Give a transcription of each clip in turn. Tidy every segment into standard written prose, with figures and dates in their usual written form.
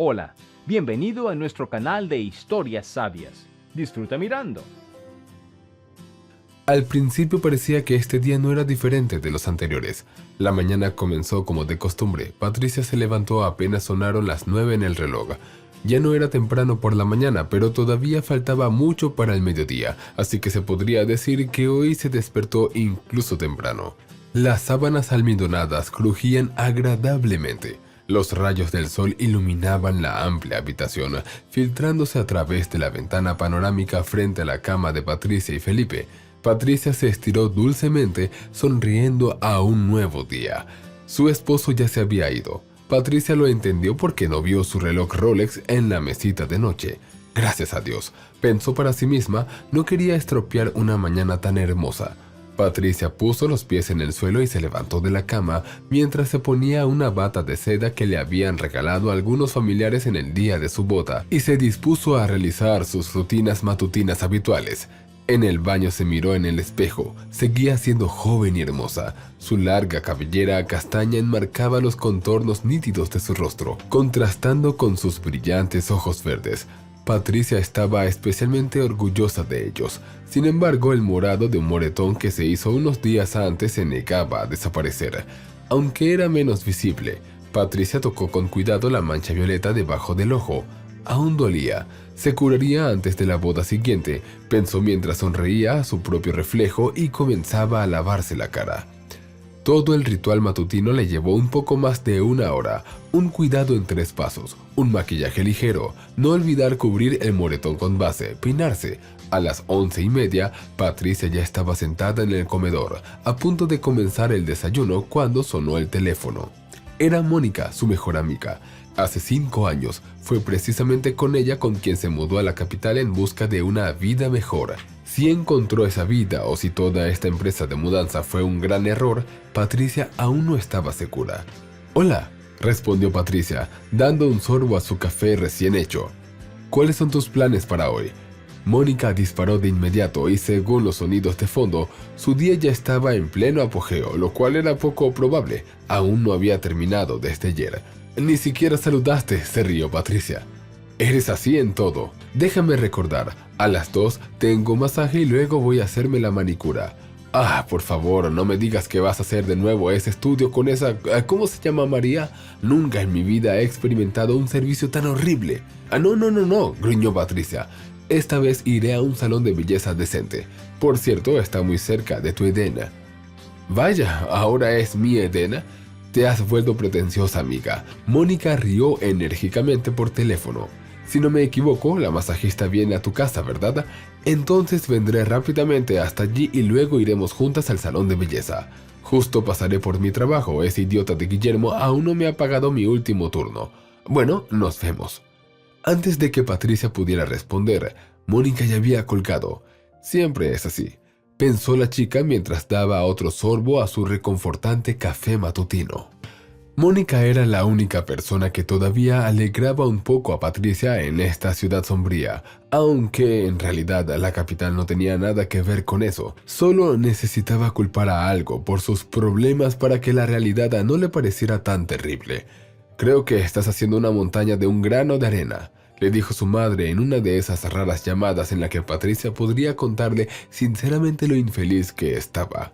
Hola, bienvenido a nuestro canal de historias sabias. Disfruta mirando. Al principio parecía que este día no era diferente de los anteriores. La mañana comenzó como de costumbre. Patricia se levantó apenas sonaron las 9 en el reloj. Ya no era temprano por la mañana, pero todavía faltaba mucho para el mediodía, así que se podría decir que hoy se despertó incluso temprano. Las sábanas almidonadas crujían agradablemente. Los rayos del sol iluminaban la amplia habitación, filtrándose a través de la ventana panorámica frente a la cama de Patricia y Felipe. Patricia se estiró dulcemente, sonriendo a un nuevo día. Su esposo ya se había ido. Patricia lo entendió porque no vio su reloj Rolex en la mesita de noche. Gracias a Dios, pensó para sí misma, no quería estropear una mañana tan hermosa. Patricia puso los pies en el suelo y se levantó de la cama mientras se ponía una bata de seda que le habían regalado algunos familiares en el día de su boda y se dispuso a realizar sus rutinas matutinas habituales. En el baño se miró en el espejo, seguía siendo joven y hermosa. Su larga cabellera castaña enmarcaba los contornos nítidos de su rostro, contrastando con sus brillantes ojos verdes. Patricia estaba especialmente orgullosa de ellos. Sin embargo, el morado de un moretón que se hizo unos días antes se negaba a desaparecer. Aunque era menos visible, Patricia tocó con cuidado la mancha violeta debajo del ojo. Aún dolía. Se curaría antes de la boda siguiente, pensó mientras sonreía a su propio reflejo y comenzaba a lavarse la cara. Todo el ritual matutino le llevó un poco más de una hora, un cuidado en 3 pasos, un maquillaje ligero, no olvidar cubrir el moretón con base, peinarse. A las 11:30, Patricia ya estaba sentada en el comedor, a punto de comenzar el desayuno cuando sonó el teléfono. Era Mónica, su mejor amiga. Hace 5 años, fue precisamente con ella con quien se mudó a la capital en busca de una vida mejor. Si encontró esa vida o si toda esta empresa de mudanza fue un gran error, Patricia aún no estaba segura. «Hola», respondió Patricia, dando un sorbo a su café recién hecho. «¿Cuáles son tus planes para hoy?». Mónica disparó de inmediato y según los sonidos de fondo, su día ya estaba en pleno apogeo, lo cual era poco probable. Aún no había terminado desde ayer. «Ni siquiera saludaste», se rió Patricia. «Eres así en todo. Déjame recordar, a las 2 tengo masaje y luego voy a hacerme la manicura». «Ah, por favor, no me digas que vas a hacer de nuevo ese estudio con esa... ¿Cómo se llama María? Nunca en mi vida he experimentado un servicio tan horrible». No, gruñó Patricia. «Esta vez iré a un salón de belleza decente. Por cierto, está muy cerca de tu Edena». «Vaya, ¿ahora es mi Edena?» «Te has vuelto pretenciosa, amiga». Mónica rió enérgicamente por teléfono. «Si no me equivoco, la masajista viene a tu casa, ¿verdad? Entonces vendré rápidamente hasta allí y luego iremos juntas al salón de belleza. Justo pasaré por mi trabajo, ese idiota de Guillermo aún no me ha pagado mi último turno. Bueno, nos vemos». Antes de que Patricia pudiera responder, Mónica ya había colgado. Siempre es así, pensó la chica mientras daba otro sorbo a su reconfortante café matutino. Mónica era la única persona que todavía alegraba un poco a Patricia en esta ciudad sombría, aunque en realidad la capital no tenía nada que ver con eso. Solo necesitaba culpar a algo por sus problemas para que la realidad no le pareciera tan terrible. «Creo que estás haciendo una montaña de un grano de arena», le dijo su madre en una de esas raras llamadas en la que Patricia podría contarle sinceramente lo infeliz que estaba.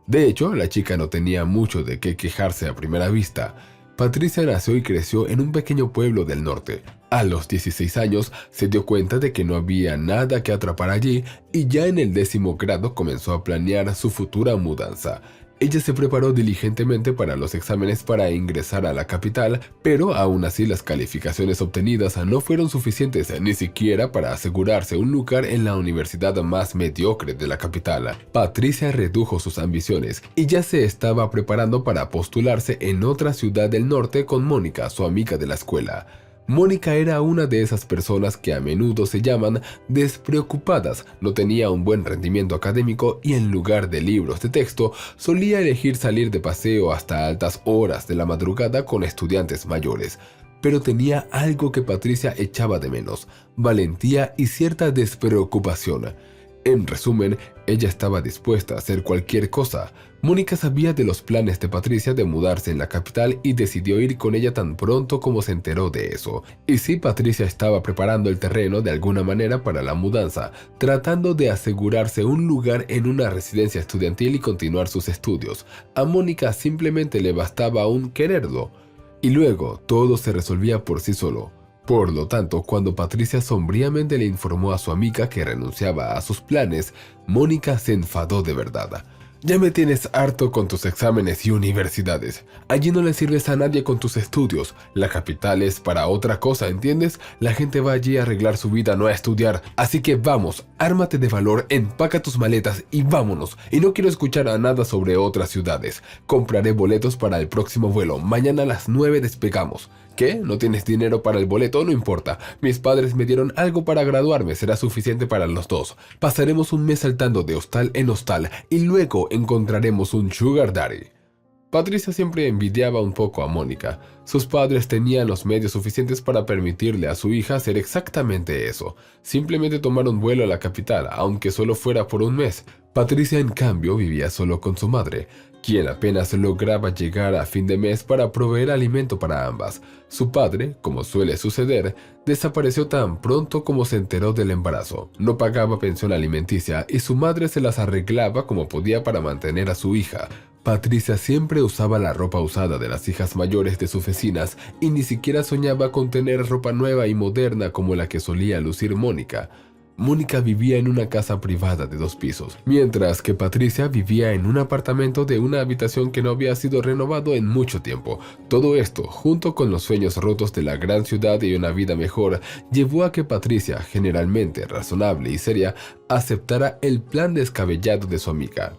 De hecho, la chica no tenía mucho de qué quejarse a primera vista. Patricia nació y creció en un pequeño pueblo del norte. A los 16 años se dio cuenta de que no había nada que atrapar allí y ya en el 10º grado comenzó a planear su futura mudanza. Ella se preparó diligentemente para los exámenes para ingresar a la capital, pero aún así las calificaciones obtenidas no fueron suficientes ni siquiera para asegurarse un lugar en la universidad más mediocre de la capital. Patricia redujo sus ambiciones y ya se estaba preparando para postularse en otra ciudad del norte con Mónica, su amiga de la escuela. Mónica era una de esas personas que a menudo se llaman despreocupadas, no tenía un buen rendimiento académico y en lugar de libros de texto solía elegir salir de paseo hasta altas horas de la madrugada con estudiantes mayores. Pero tenía algo que Patricia echaba de menos: valentía y cierta despreocupación. En resumen, ella estaba dispuesta a hacer cualquier cosa. Mónica sabía de los planes de Patricia de mudarse en la capital y decidió ir con ella tan pronto como se enteró de eso. Y sí, Patricia estaba preparando el terreno de alguna manera para la mudanza, tratando de asegurarse un lugar en una residencia estudiantil y continuar sus estudios. A Mónica simplemente le bastaba aún quererlo. Y luego, todo se resolvía por sí solo. Por lo tanto, cuando Patricia sombríamente le informó a su amiga que renunciaba a sus planes, Mónica se enfadó de verdad. «Ya me tienes harto con tus exámenes y universidades. Allí no le sirves a nadie con tus estudios. La capital es para otra cosa, ¿entiendes? La gente va allí a arreglar su vida, no a estudiar. Así que vamos, ármate de valor, empaca tus maletas y vámonos. Y no quiero escuchar a nada sobre otras ciudades. Compraré boletos para el próximo vuelo. Mañana a las 9 despegamos». ¿Qué? ¿No tienes dinero para el boleto? No importa. Mis padres me dieron algo para graduarme. Será suficiente para los dos. Pasaremos un mes saltando de hostal en hostal y luego encontraremos un sugar daddy. Patricia siempre envidiaba un poco a Mónica. Sus padres tenían los medios suficientes para permitirle a su hija hacer exactamente eso. Simplemente tomar un vuelo a la capital, aunque solo fuera por un mes. Patricia, en cambio, vivía solo con su madre, quien apenas lograba llegar a fin de mes para proveer alimento para ambas. Su padre, como suele suceder, desapareció tan pronto como se enteró del embarazo. No pagaba pensión alimenticia y su madre se las arreglaba como podía para mantener a su hija. Patricia siempre usaba la ropa usada de las hijas mayores de sus vecinas y ni siquiera soñaba con tener ropa nueva y moderna como la que solía lucir Mónica. Mónica vivía en una casa privada de 2 pisos, mientras que Patricia vivía en un apartamento de una habitación que no había sido renovado en mucho tiempo. Todo esto, junto con los sueños rotos de la gran ciudad y una vida mejor, llevó a que Patricia, generalmente razonable y seria, aceptara el plan descabellado de su amiga.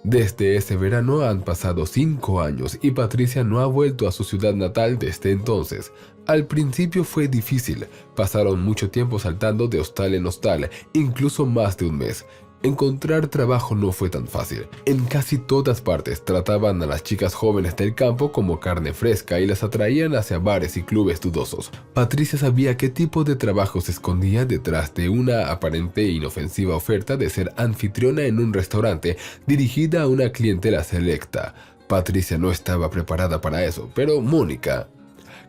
Desde ese verano han pasado 5 años y Patricia no ha vuelto a su ciudad natal desde entonces. Al principio fue difícil, pasaron mucho tiempo saltando de hostal en hostal, incluso más de un mes. Encontrar trabajo no fue tan fácil. En casi todas partes trataban a las chicas jóvenes del campo como carne fresca y las atraían hacia bares y clubes dudosos. Patricia sabía qué tipo de trabajo se escondía detrás de una aparente e inofensiva oferta de ser anfitriona en un restaurante dirigida a una clientela selecta. Patricia no estaba preparada para eso, pero Mónica...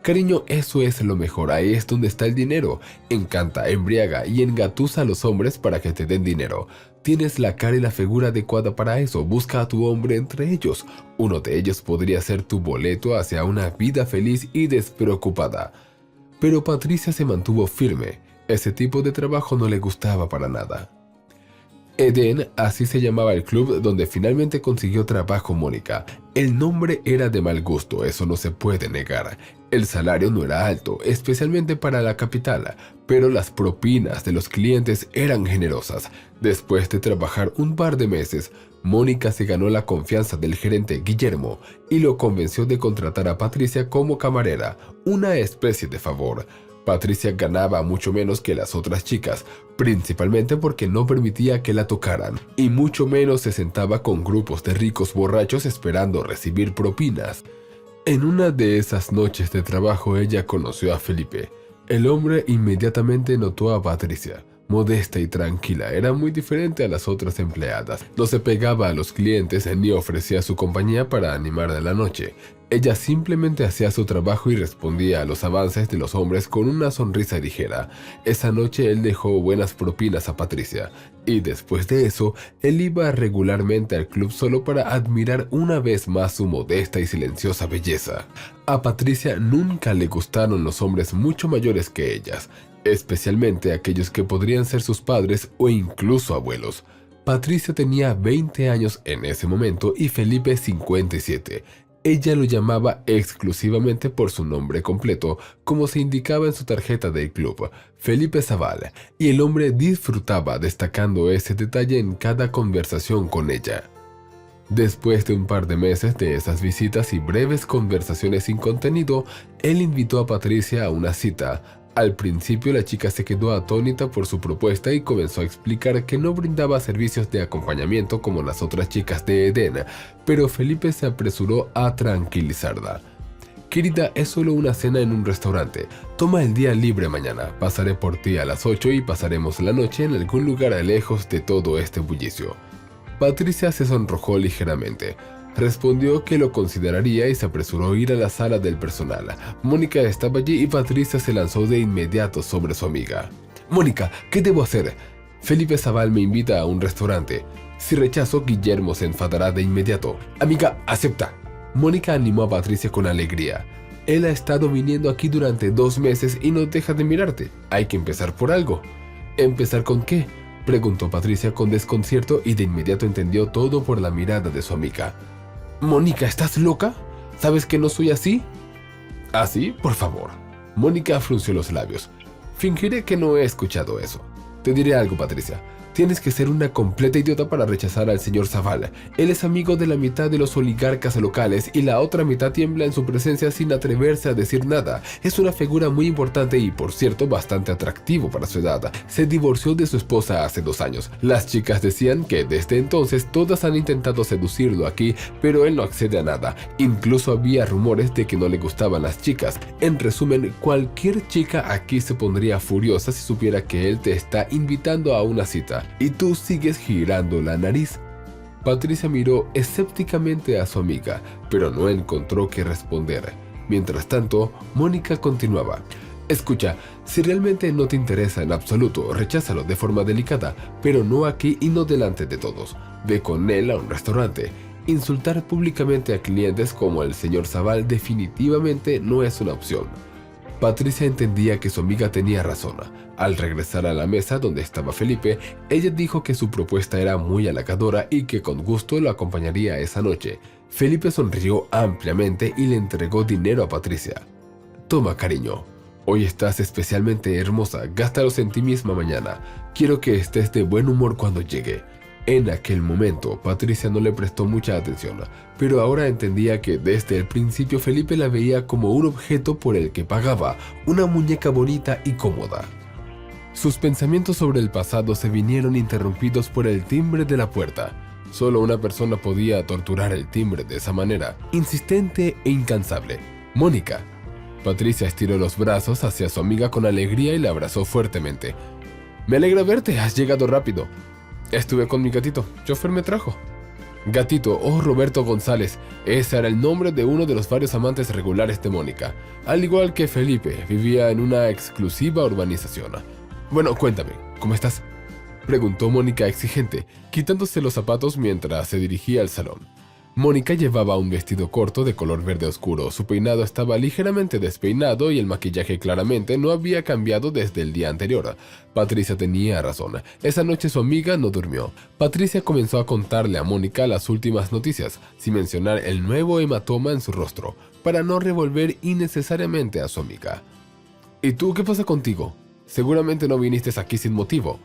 Cariño, eso es lo mejor, ahí es donde está el dinero. Encanta, embriaga y engatusa a los hombres para que te den dinero. Tienes la cara y la figura adecuada para eso, busca a tu hombre entre ellos. Uno de ellos podría ser tu boleto hacia una vida feliz y despreocupada. Pero Patricia se mantuvo firme, ese tipo de trabajo no le gustaba para nada. Eden, así se llamaba el club donde finalmente consiguió trabajo Mónica. El nombre era de mal gusto, eso no se puede negar. El salario no era alto, especialmente para la capital, pero las propinas de los clientes eran generosas. Después de trabajar un par de meses, Mónica se ganó la confianza del gerente Guillermo y lo convenció de contratar a Patricia como camarera, una especie de favor. Patricia ganaba mucho menos que las otras chicas, principalmente porque no permitía que la tocaran, y mucho menos se sentaba con grupos de ricos borrachos esperando recibir propinas. En una de esas noches de trabajo ella conoció a Felipe. El hombre inmediatamente notó a Patricia. Modesta y tranquila, era muy diferente a las otras empleadas. No se pegaba a los clientes ni ofrecía su compañía para animar la noche. Ella simplemente hacía su trabajo y respondía a los avances de los hombres con una sonrisa ligera. Esa noche él dejó buenas propinas a Patricia, y después de eso, él iba regularmente al club solo para admirar una vez más su modesta y silenciosa belleza. A Patricia nunca le gustaron los hombres mucho mayores que ellas, especialmente aquellos que podrían ser sus padres o incluso abuelos. Patricia tenía 20 años en ese momento y Felipe 57. Ella lo llamaba exclusivamente por su nombre completo, como se indicaba en su tarjeta del club, Felipe Zaval, y el hombre disfrutaba destacando ese detalle en cada conversación con ella. Después de un par de meses de esas visitas y breves conversaciones sin contenido, él invitó a Patricia a una cita. Al principio la chica se quedó atónita por su propuesta y comenzó a explicar que no brindaba servicios de acompañamiento como las otras chicas de Eden, pero Felipe se apresuró a tranquilizarla. Querida, es solo una cena en un restaurante. Toma el día libre mañana. Pasaré por ti a las 8 y pasaremos la noche en algún lugar lejos de todo este bullicio. Patricia se sonrojó ligeramente. Respondió que lo consideraría y se apresuró a ir a la sala del personal. Mónica estaba allí y Patricia se lanzó de inmediato sobre su amiga. «Mónica, ¿qué debo hacer? Felipe Zaval me invita a un restaurante. Si rechazo, Guillermo se enfadará de inmediato. Amiga, acepta». Mónica animó a Patricia con alegría. «Él ha estado viniendo aquí durante 2 meses y no deja de mirarte. Hay que empezar por algo». «¿Empezar con qué?», preguntó Patricia con desconcierto y de inmediato entendió todo por la mirada de su amiga. «Mónica, ¿estás loca? ¿Sabes que no soy así?» «¿Así? Por favor». Mónica frunció los labios. «Fingiré que no he escuchado eso. Te diré algo, Patricia. Tienes que ser una completa idiota para rechazar al señor Zaval. Él es amigo de la mitad de los oligarcas locales y la otra mitad tiembla en su presencia sin atreverse a decir nada. Es una figura muy importante y, por cierto, bastante atractivo para su edad. Se divorció de su esposa hace 2 años. Las chicas decían que desde entonces todas han intentado seducirlo aquí, pero él no accede a nada. Incluso había rumores de que no le gustaban las chicas. En resumen, cualquier chica aquí se pondría furiosa si supiera que él te está invitando a una cita. Y tú sigues girando la nariz». Patricia miró escépticamente a su amiga, pero no encontró qué responder. Mientras tanto, Mónica continuaba. «Escucha, si realmente no te interesa en absoluto, recházalo de forma delicada, pero no aquí y no delante de todos. Ve con él a un restaurante. Insultar públicamente a clientes como el señor Zaval definitivamente no es una opción». Patricia entendía que su amiga tenía razón. Al regresar a la mesa donde estaba Felipe, ella dijo que su propuesta era muy halagadora y que con gusto lo acompañaría esa noche. Felipe sonrió ampliamente y le entregó dinero a Patricia. «Toma, cariño. Hoy estás especialmente hermosa. Gástalos en ti misma mañana. Quiero que estés de buen humor cuando llegue». En aquel momento, Patricia no le prestó mucha atención, pero ahora entendía que desde el principio Felipe la veía como un objeto por el que pagaba, una muñeca bonita y cómoda. Sus pensamientos sobre el pasado se vinieron interrumpidos por el timbre de la puerta. Solo una persona podía torturar el timbre de esa manera, insistente e incansable. «Mónica». Patricia estiró los brazos hacia su amiga con alegría y la abrazó fuertemente. «Me alegra verte, has llegado rápido». «Estuve con mi gatito, chofer me trajo». «Gatito, oh Roberto González», ese era el nombre de uno de los varios amantes regulares de Mónica. Al igual que Felipe, vivía en una exclusiva urbanización. «Bueno, cuéntame, ¿cómo estás?», preguntó Mónica exigente, quitándose los zapatos mientras se dirigía al salón. Mónica llevaba un vestido corto de color verde oscuro, su peinado estaba ligeramente despeinado y el maquillaje claramente no había cambiado desde el día anterior. Patricia tenía razón, esa noche su amiga no durmió. Patricia comenzó a contarle a Mónica las últimas noticias, sin mencionar el nuevo hematoma en su rostro, para no revolver innecesariamente a su amiga. «¿Y tú qué pasa contigo? Seguramente no viniste aquí sin motivo».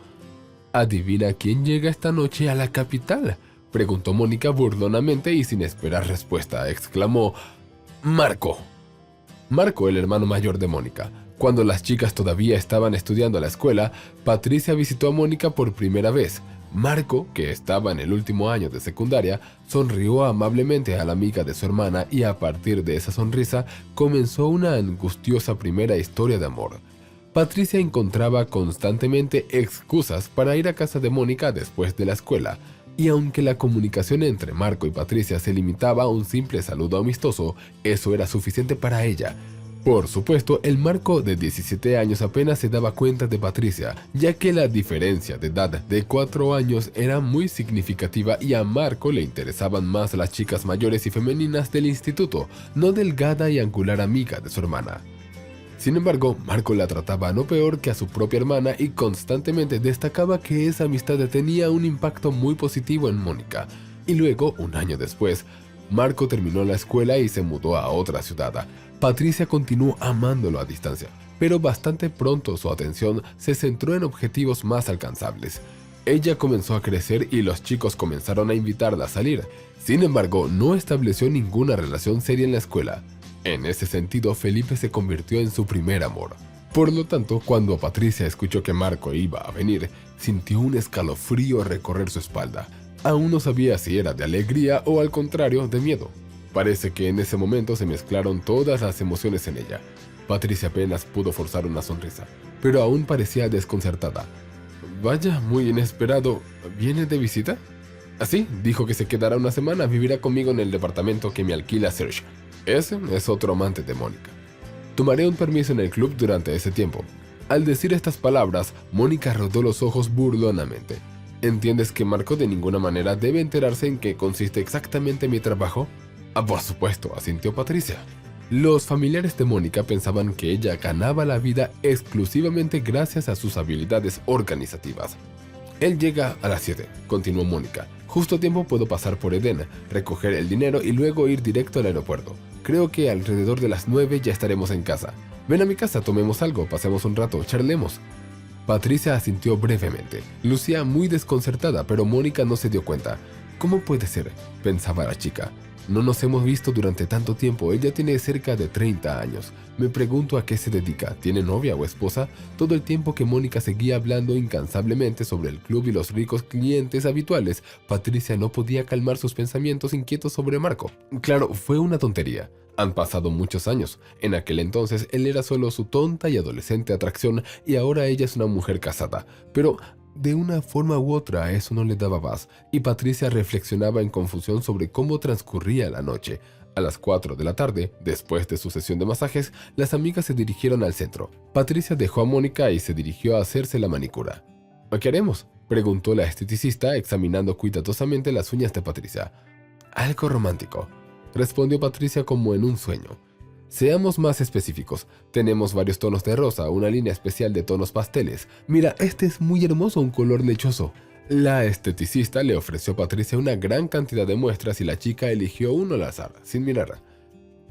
«¿Adivina quién llega esta noche a la capital?», preguntó Mónica burlonamente y sin esperar respuesta, exclamó: «Marco». Marco, el hermano mayor de Mónica. Cuando las chicas todavía estaban estudiando a la escuela, Patricia visitó a Mónica por primera vez. Marco, que estaba en el último año de secundaria, sonrió amablemente a la amiga de su hermana y a partir de esa sonrisa comenzó una angustiosa primera historia de amor. Patricia encontraba constantemente excusas para ir a casa de Mónica después de la escuela. Y aunque la comunicación entre Marco y Patricia se limitaba a un simple saludo amistoso, eso era suficiente para ella. Por supuesto, el Marco de 17 años apenas se daba cuenta de Patricia, ya que la diferencia de edad de 4 años era muy significativa y a Marco le interesaban más las chicas mayores y femeninas del instituto, no delgada y angular amiga de su hermana. Sin embargo, Marco la trataba no peor que a su propia hermana y constantemente destacaba que esa amistad tenía un impacto muy positivo en Mónica. Y luego, un año después, Marco terminó la escuela y se mudó a otra ciudad. Patricia continuó amándolo a distancia, pero bastante pronto su atención se centró en objetivos más alcanzables. Ella comenzó a crecer y los chicos comenzaron a invitarla a salir. Sin embargo, no estableció ninguna relación seria en la escuela. En ese sentido, Felipe se convirtió en su primer amor. Por lo tanto, cuando Patricia escuchó que Marco iba a venir, sintió un escalofrío recorrer su espalda. Aún no sabía si era de alegría o al contrario, de miedo. Parece que en ese momento se mezclaron todas las emociones en ella. Patricia apenas pudo forzar una sonrisa, pero aún parecía desconcertada. Vaya, muy inesperado. ¿Viene de visita? Así, dijo que se quedará una semana, vivirá conmigo en el departamento que me alquila Serge. Ese es otro amante de Mónica. Tomaré un permiso en el club durante ese tiempo. Al decir estas palabras, Mónica rodó los ojos burlonamente. ¿Entiendes que Marco de ninguna manera debe enterarse en qué consiste exactamente mi trabajo? Ah, por supuesto, asintió Patricia. Los familiares de Mónica pensaban que ella ganaba la vida exclusivamente gracias a sus habilidades organizativas. Él llega a las 7, continuó Mónica. Justo a tiempo puedo pasar por Eden, recoger el dinero y luego ir directo al aeropuerto. Creo que alrededor de las 9 ya estaremos en casa. Ven a mi casa, tomemos algo, pasemos un rato, charlemos. Patricia asintió brevemente. Lucía muy desconcertada, pero Mónica no se dio cuenta. ¿Cómo puede ser?, pensaba la chica. No nos hemos visto durante tanto tiempo, ella tiene cerca de 30 años. Me pregunto a qué se dedica, ¿tiene novia o esposa? Todo el tiempo que Mónica seguía hablando incansablemente sobre el club y los ricos clientes habituales, Patricia no podía calmar sus pensamientos inquietos sobre Marco. Claro, fue una tontería. Han pasado muchos años. En aquel entonces él era solo su tonta y adolescente atracción y ahora ella es una mujer casada. Pero de una forma u otra eso no le daba paz, y Patricia reflexionaba en confusión sobre cómo transcurría la noche. A las 4 de la tarde, después de su sesión de masajes, las amigas se dirigieron al centro. Patricia dejó a Mónica y se dirigió a hacerse la manicura. ¿Qué haremos?, preguntó la esteticista examinando cuidadosamente las uñas de Patricia. Algo romántico, respondió Patricia como en un sueño. Seamos más específicos. Tenemos varios tonos de rosa, una línea especial de tonos pasteles. Mira, este es muy hermoso, un color lechoso. La esteticista le ofreció a Patricia una gran cantidad de muestras y la chica eligió uno al azar, sin mirar.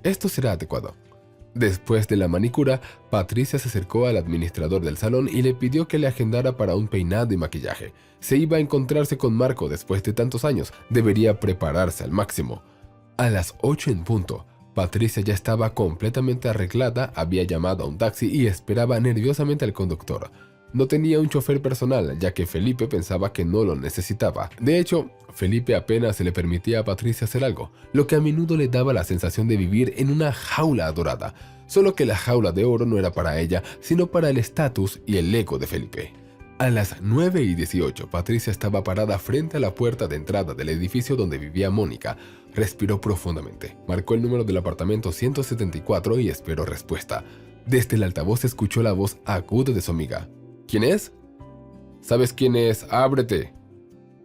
Esto será adecuado. Después de la manicura, Patricia se acercó al administrador del salón y le pidió que le agendara para un peinado y maquillaje. Se iba a encontrarse con Marco después de tantos años. Debería prepararse al máximo. A las 8 en punto, Patricia ya estaba completamente arreglada, había llamado a un taxi y esperaba nerviosamente al conductor. No tenía un chofer personal, ya que Felipe pensaba que no lo necesitaba. De hecho, Felipe apenas se le permitía a Patricia hacer algo, lo que a menudo le daba la sensación de vivir en una jaula dorada. Solo que la jaula de oro no era para ella, sino para el estatus y el ego de Felipe. A las 9:18, Patricia estaba parada frente a la puerta de entrada del edificio donde vivía Mónica. Respiró profundamente, marcó el número del apartamento 174 y esperó respuesta. Desde el altavoz escuchó la voz aguda de su amiga. ¿Quién es? ¿Sabes quién es? ¡Ábrete!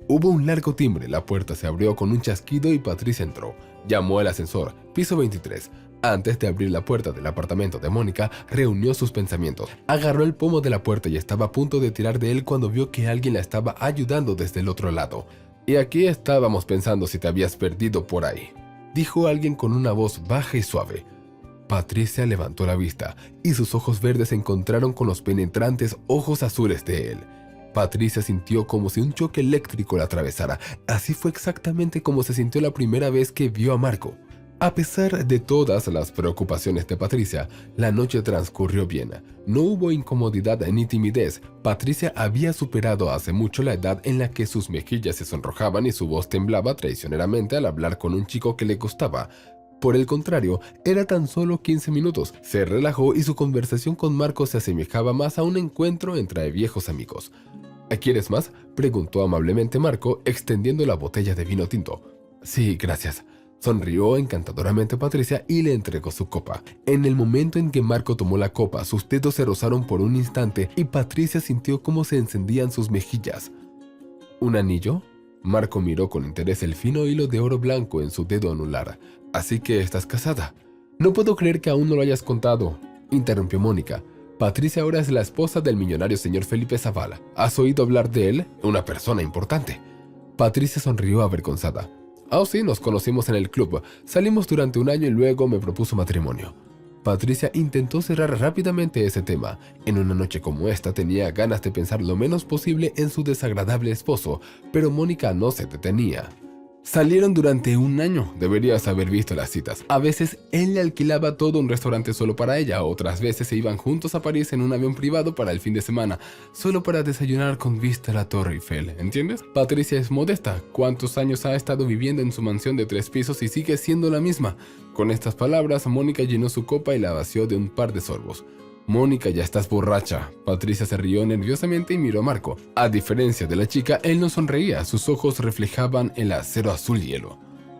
Hubo un largo timbre, la puerta se abrió con un chasquido y Patricia entró. Llamó al ascensor, piso 23. Antes de abrir la puerta del apartamento de Mónica, reunió sus pensamientos. Agarró el pomo de la puerta y estaba a punto de tirar de él cuando vio que alguien la estaba ayudando desde el otro lado. «Y aquí estábamos pensando si te habías perdido por ahí», dijo alguien con una voz baja y suave. Patricia levantó la vista y sus ojos verdes se encontraron con los penetrantes ojos azules de él. Patricia sintió como si un choque eléctrico la atravesara. Así fue exactamente como se sintió la primera vez que vio a Marco. A pesar de todas las preocupaciones de Patricia, la noche transcurrió bien. No hubo incomodidad ni timidez. Patricia había superado hace mucho la edad en la que sus mejillas se sonrojaban y su voz temblaba traicioneramente al hablar con un chico que le gustaba. Por el contrario, era tan solo 15 minutos. Se relajó y su conversación con Marco se asemejaba más a un encuentro entre viejos amigos. ¿Quieres más?, preguntó amablemente Marco, extendiendo la botella de vino tinto. Sí, gracias. Sonrió encantadoramente Patricia y le entregó su copa. En el momento en que Marco tomó la copa, sus dedos se rozaron por un instante y Patricia sintió cómo se encendían sus mejillas. ¿Un anillo? Marco miró con interés el fino hilo de oro blanco en su dedo anular. «Así que estás casada». «No puedo creer que aún no lo hayas contado», interrumpió Mónica. «Patricia ahora es la esposa del millonario señor Felipe Zavala. ¿Has oído hablar de él? Una persona importante». Patricia sonrió avergonzada. «Oh sí, nos conocimos en el club. Salimos durante un año y luego me propuso matrimonio». Patricia intentó cerrar rápidamente ese tema. En una noche como esta tenía ganas de pensar lo menos posible en su desagradable esposo, pero Mónica no se detenía. Salieron durante un año, deberías haber visto las citas. A veces él le alquilaba todo un restaurante solo para ella, otras veces se iban juntos a París en un avión privado para el fin de semana, solo para desayunar con vista a la Torre Eiffel, ¿entiendes? Patricia es modesta. ¿Cuántos años ha estado viviendo en su mansión de 3 pisos y sigue siendo la misma? Con estas palabras, Mónica llenó su copa y la vació de un par de sorbos. Mónica, ya estás borracha. Patricia se rió nerviosamente y miró a Marco. A diferencia de la chica, él no sonreía, sus ojos reflejaban el acero azul hielo.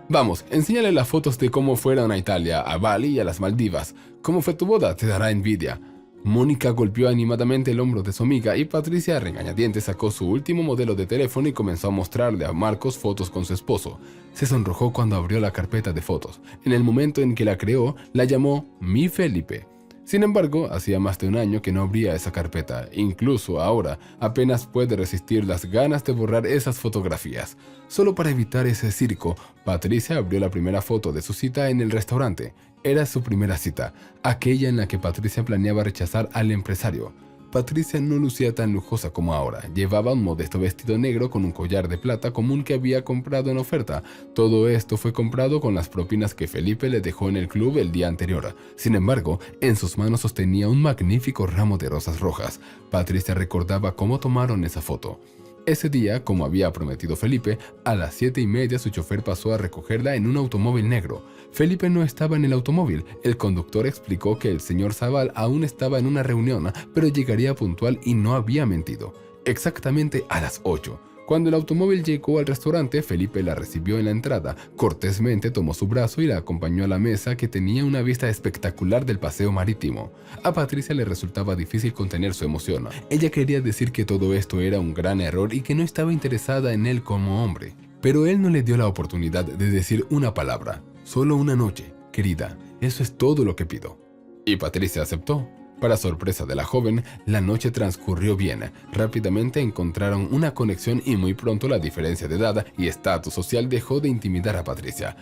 Vamos, enséñale las fotos de cómo fueron a Italia, a Bali y a las Maldivas. ¿Cómo fue tu boda? Te dará envidia. Mónica golpeó animadamente el hombro de su amiga y Patricia, a regañadientes, sacó su último modelo de teléfono y comenzó a mostrarle a Marcos fotos con su esposo. Se sonrojó cuando abrió la carpeta de fotos. En el momento en que la creó, la llamó Mi Felipe. Sin embargo, hacía más de un año que no abría esa carpeta. Incluso ahora, apenas puede resistir las ganas de borrar esas fotografías. Solo para evitar ese circo, Patricia abrió la primera foto de su cita en el restaurante. Era su primera cita, aquella en la que Patricia planeaba rechazar al empresario. Patricia no lucía tan lujosa como ahora. Llevaba un modesto vestido negro con un collar de plata común que había comprado en oferta. Todo esto fue comprado con las propinas que Felipe le dejó en el club el día anterior. Sin embargo, en sus manos sostenía un magnífico ramo de rosas rojas. Patricia recordaba cómo tomaron esa foto. Ese día, como había prometido Felipe, a las 7:30 su chofer pasó a recogerla en un automóvil negro. Felipe no estaba en el automóvil. El conductor explicó que el señor Zabal aún estaba en una reunión, pero llegaría puntual y no había mentido. Exactamente a las 8. Cuando el automóvil llegó al restaurante, Felipe la recibió en la entrada. Cortésmente tomó su brazo y la acompañó a la mesa que tenía una vista espectacular del paseo marítimo. A Patricia le resultaba difícil contener su emoción. Ella quería decir que todo esto era un gran error y que no estaba interesada en él como hombre. Pero él no le dio la oportunidad de decir una palabra. Solo una noche, querida, eso es todo lo que pido. Y Patricia aceptó. Para sorpresa de la joven, la noche transcurrió bien. Rápidamente encontraron una conexión y muy pronto la diferencia de edad y estatus social dejó de intimidar a Patricia.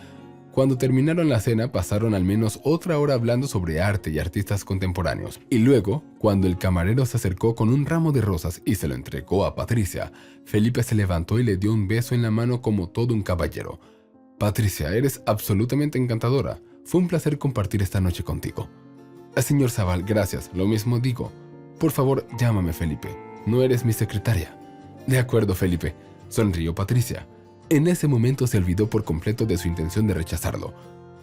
Cuando terminaron la cena, pasaron al menos otra hora hablando sobre arte y artistas contemporáneos. Y luego, cuando el camarero se acercó con un ramo de rosas y se lo entregó a Patricia, Felipe se levantó y le dio un beso en la mano como todo un caballero. Patricia, eres absolutamente encantadora. Fue un placer compartir esta noche contigo. Señor Zabal, gracias, lo mismo digo. Por favor, llámame Felipe. No eres mi secretaria. De acuerdo, Felipe, sonrió Patricia. En ese momento se olvidó por completo de su intención de rechazarlo.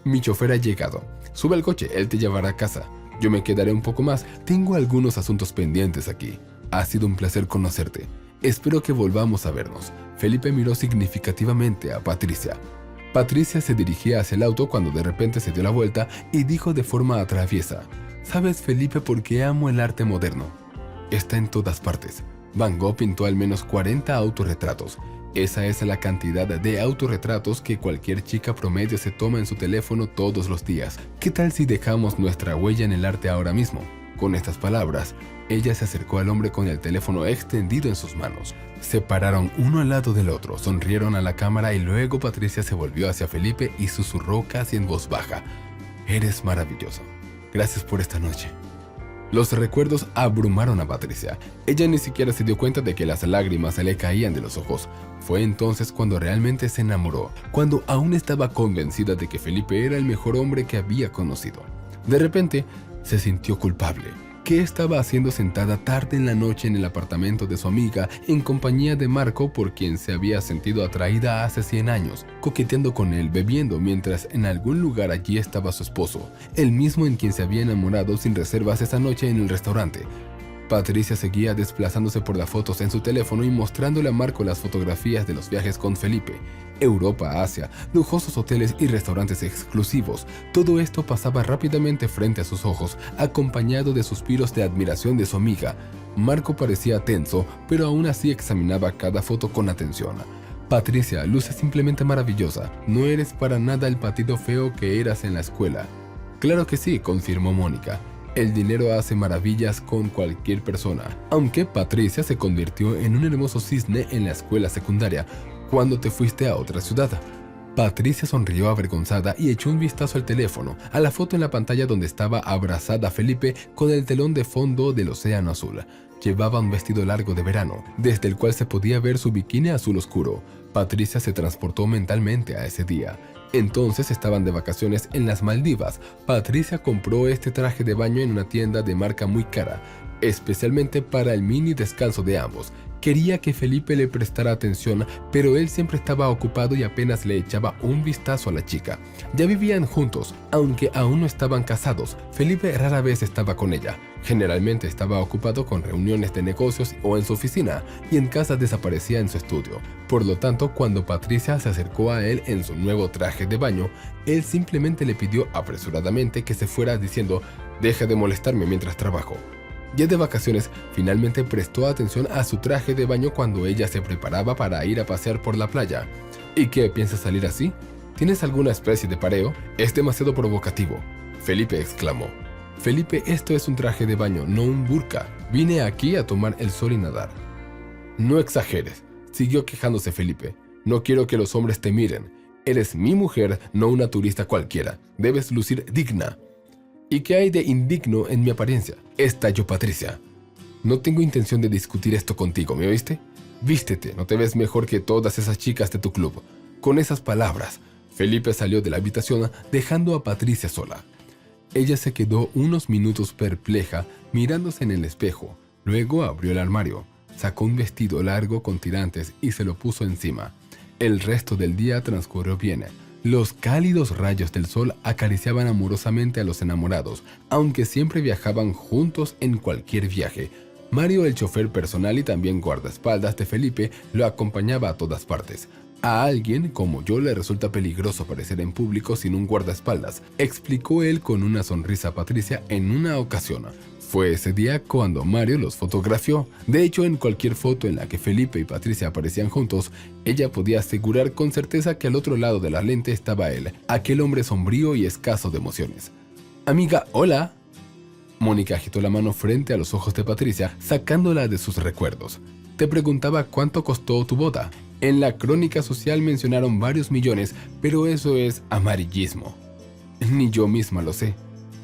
Mi chofer ha llegado. Sube al coche, él te llevará a casa. Yo me quedaré un poco más, tengo algunos asuntos pendientes aquí. Ha sido un placer conocerte. Espero que volvamos a vernos. Felipe miró significativamente a Patricia. Patricia se dirigía hacia el auto cuando de repente se dio la vuelta y dijo de forma traviesa: ¿Sabes, Felipe, por qué amo el arte moderno? Está en todas partes. Van Gogh pintó al menos 40 autorretratos. Esa es la cantidad de autorretratos que cualquier chica promedio se toma en su teléfono todos los días. ¿Qué tal si dejamos nuestra huella en el arte ahora mismo? Con estas palabras, ella se acercó al hombre con el teléfono extendido en sus manos. Se pararon uno al lado del otro, sonrieron a la cámara y luego Patricia se volvió hacia Felipe y susurró casi en voz baja: «Eres maravilloso. Gracias por esta noche». Los recuerdos abrumaron a Patricia. Ella ni siquiera se dio cuenta de que las lágrimas se le caían de los ojos. Fue entonces cuando realmente se enamoró, cuando aún estaba convencida de que Felipe era el mejor hombre que había conocido. De repente, se sintió culpable. ¿Qué estaba haciendo sentada tarde en la noche en el apartamento de su amiga en compañía de Marco, por quien se había sentido atraída hace 100 años, coqueteando con él, bebiendo, mientras en algún lugar allí estaba su esposo, el mismo en quien se había enamorado sin reservas esa noche en el restaurante? Patricia seguía desplazándose por las fotos en su teléfono y mostrándole a Marco las fotografías de los viajes con Felipe. Europa, Asia, lujosos hoteles y restaurantes exclusivos. Todo esto pasaba rápidamente frente a sus ojos, acompañado de suspiros de admiración de su amiga. Marco parecía tenso, pero aún así examinaba cada foto con atención. Patricia, luces simplemente maravillosa. No eres para nada el patito feo que eras en la escuela. Claro que sí, confirmó Mónica. El dinero hace maravillas con cualquier persona. Aunque Patricia se convirtió en un hermoso cisne en la escuela secundaria, cuando te fuiste a otra ciudad. Patricia sonrió avergonzada y echó un vistazo al teléfono, a la foto en la pantalla donde estaba abrazada a Felipe con el telón de fondo del océano azul. Llevaba un vestido largo de verano, desde el cual se podía ver su bikini azul oscuro. Patricia se transportó mentalmente a ese día. Entonces estaban de vacaciones en las Maldivas. Patricia compró este traje de baño en una tienda de marca muy cara, especialmente para el mini descanso de ambos. Quería que Felipe le prestara atención, pero él siempre estaba ocupado y apenas le echaba un vistazo a la chica. Ya vivían juntos, aunque aún no estaban casados. Felipe rara vez estaba con ella. Generalmente estaba ocupado con reuniones de negocios o en su oficina, y en casa desaparecía en su estudio. Por lo tanto, cuando Patricia se acercó a él en su nuevo traje de baño, él simplemente le pidió apresuradamente que se fuera diciendo: «Deja de molestarme mientras trabajo». Ya de vacaciones, finalmente prestó atención a su traje de baño cuando ella se preparaba para ir a pasear por la playa. ¿Y qué, piensas salir así? ¿Tienes alguna especie de pareo? Es demasiado provocativo, Felipe exclamó. Felipe, esto es un traje de baño, no un burka. Vine aquí a tomar el sol y nadar. No exageres, siguió quejándose Felipe. No quiero que los hombres te miren. Eres mi mujer, no una turista cualquiera. Debes lucir digna. ¿Y qué hay de indigno en mi apariencia?, estalló Patricia. No tengo intención de discutir esto contigo, ¿me oíste? Vístete, no te ves mejor que todas esas chicas de tu club. Con esas palabras, Felipe salió de la habitación dejando a Patricia sola. Ella se quedó unos minutos perpleja mirándose en el espejo. Luego abrió el armario, sacó un vestido largo con tirantes y se lo puso encima. El resto del día transcurrió bien. Los cálidos rayos del sol acariciaban amorosamente a los enamorados, aunque siempre viajaban juntos en cualquier viaje. Mario, el chofer personal y también guardaespaldas de Felipe, lo acompañaba a todas partes. A alguien como yo le resulta peligroso aparecer en público sin un guardaespaldas, explicó él con una sonrisa a Patricia en una ocasión. Fue ese día cuando Mario los fotografió. De hecho, en cualquier foto en la que Felipe y Patricia aparecían juntos, ella podía asegurar con certeza que al otro lado de la lente estaba él, aquel hombre sombrío y escaso de emociones. «Amiga, hola». Mónica agitó la mano frente a los ojos de Patricia, sacándola de sus recuerdos. «Te preguntaba cuánto costó tu boda. En la crónica social mencionaron varios millones, pero eso es amarillismo». «Ni yo misma lo sé»,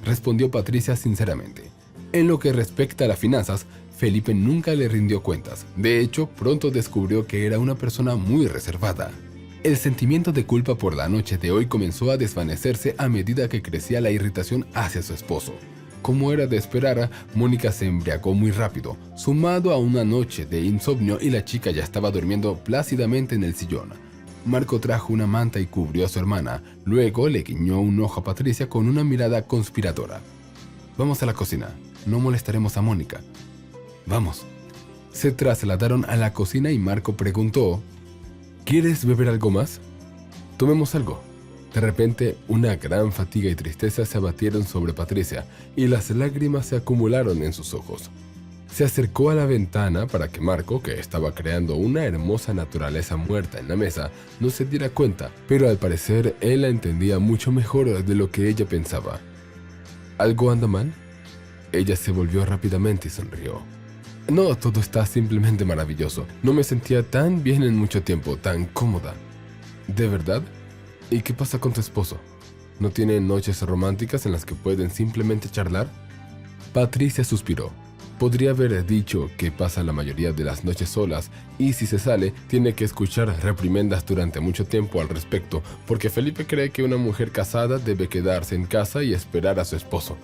respondió Patricia sinceramente. En lo que respecta a las finanzas, Felipe nunca le rindió cuentas. De hecho, pronto descubrió que era una persona muy reservada. El sentimiento de culpa por la noche de hoy comenzó a desvanecerse a medida que crecía la irritación hacia su esposo. Como era de esperar, Mónica se embriagó muy rápido, sumado a una noche de insomnio, y la chica ya estaba durmiendo plácidamente en el sillón. Marco trajo una manta y cubrió a su hermana. Luego le guiñó un ojo a Patricia con una mirada conspiradora. «Vamos a la cocina. No molestaremos a Mónica». «Vamos». Se trasladaron a la cocina y Marco preguntó: «¿Quieres beber algo más? Tomemos algo». De repente, una gran fatiga y tristeza se abatieron sobre Patricia y las lágrimas se acumularon en sus ojos. Se acercó a la ventana para que Marco, que estaba creando una hermosa naturaleza muerta en la mesa, no se diera cuenta, pero al parecer él la entendía mucho mejor de lo que ella pensaba. «¿Algo anda mal?». Ella se volvió rápidamente y sonrió. «No, todo está simplemente maravilloso. No me sentía tan bien en mucho tiempo, tan cómoda». «¿De verdad? ¿Y qué pasa con tu esposo? ¿No tienen noches románticas en las que pueden simplemente charlar?». Patricia suspiró. Podría haber dicho que pasa la mayoría de las noches solas, y si se sale, tiene que escuchar reprimendas durante mucho tiempo al respecto, porque Felipe cree que una mujer casada debe quedarse en casa y esperar a su esposo.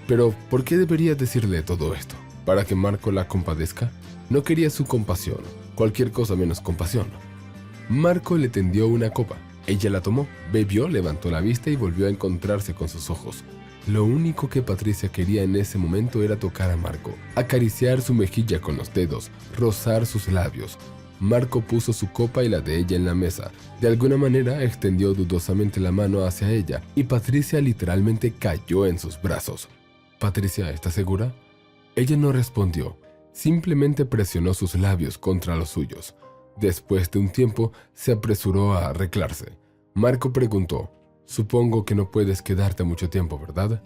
Pero, ¿por qué debería decirle todo esto? ¿Para que Marco la compadezca? No quería su compasión, cualquier cosa menos compasión. Marco le tendió una copa. Ella la tomó, bebió, levantó la vista y volvió a encontrarse con sus ojos. Lo único que Patricia quería en ese momento era tocar a Marco, acariciar su mejilla con los dedos, rozar sus labios. Marco puso su copa y la de ella en la mesa. De alguna manera extendió dudosamente la mano hacia ella y Patricia literalmente cayó en sus brazos. «Patricia, ¿estás segura?». Ella no respondió, simplemente presionó sus labios contra los suyos. Después de un tiempo, se apresuró a arreglarse. Marco preguntó: «Supongo que no puedes quedarte mucho tiempo, ¿verdad?».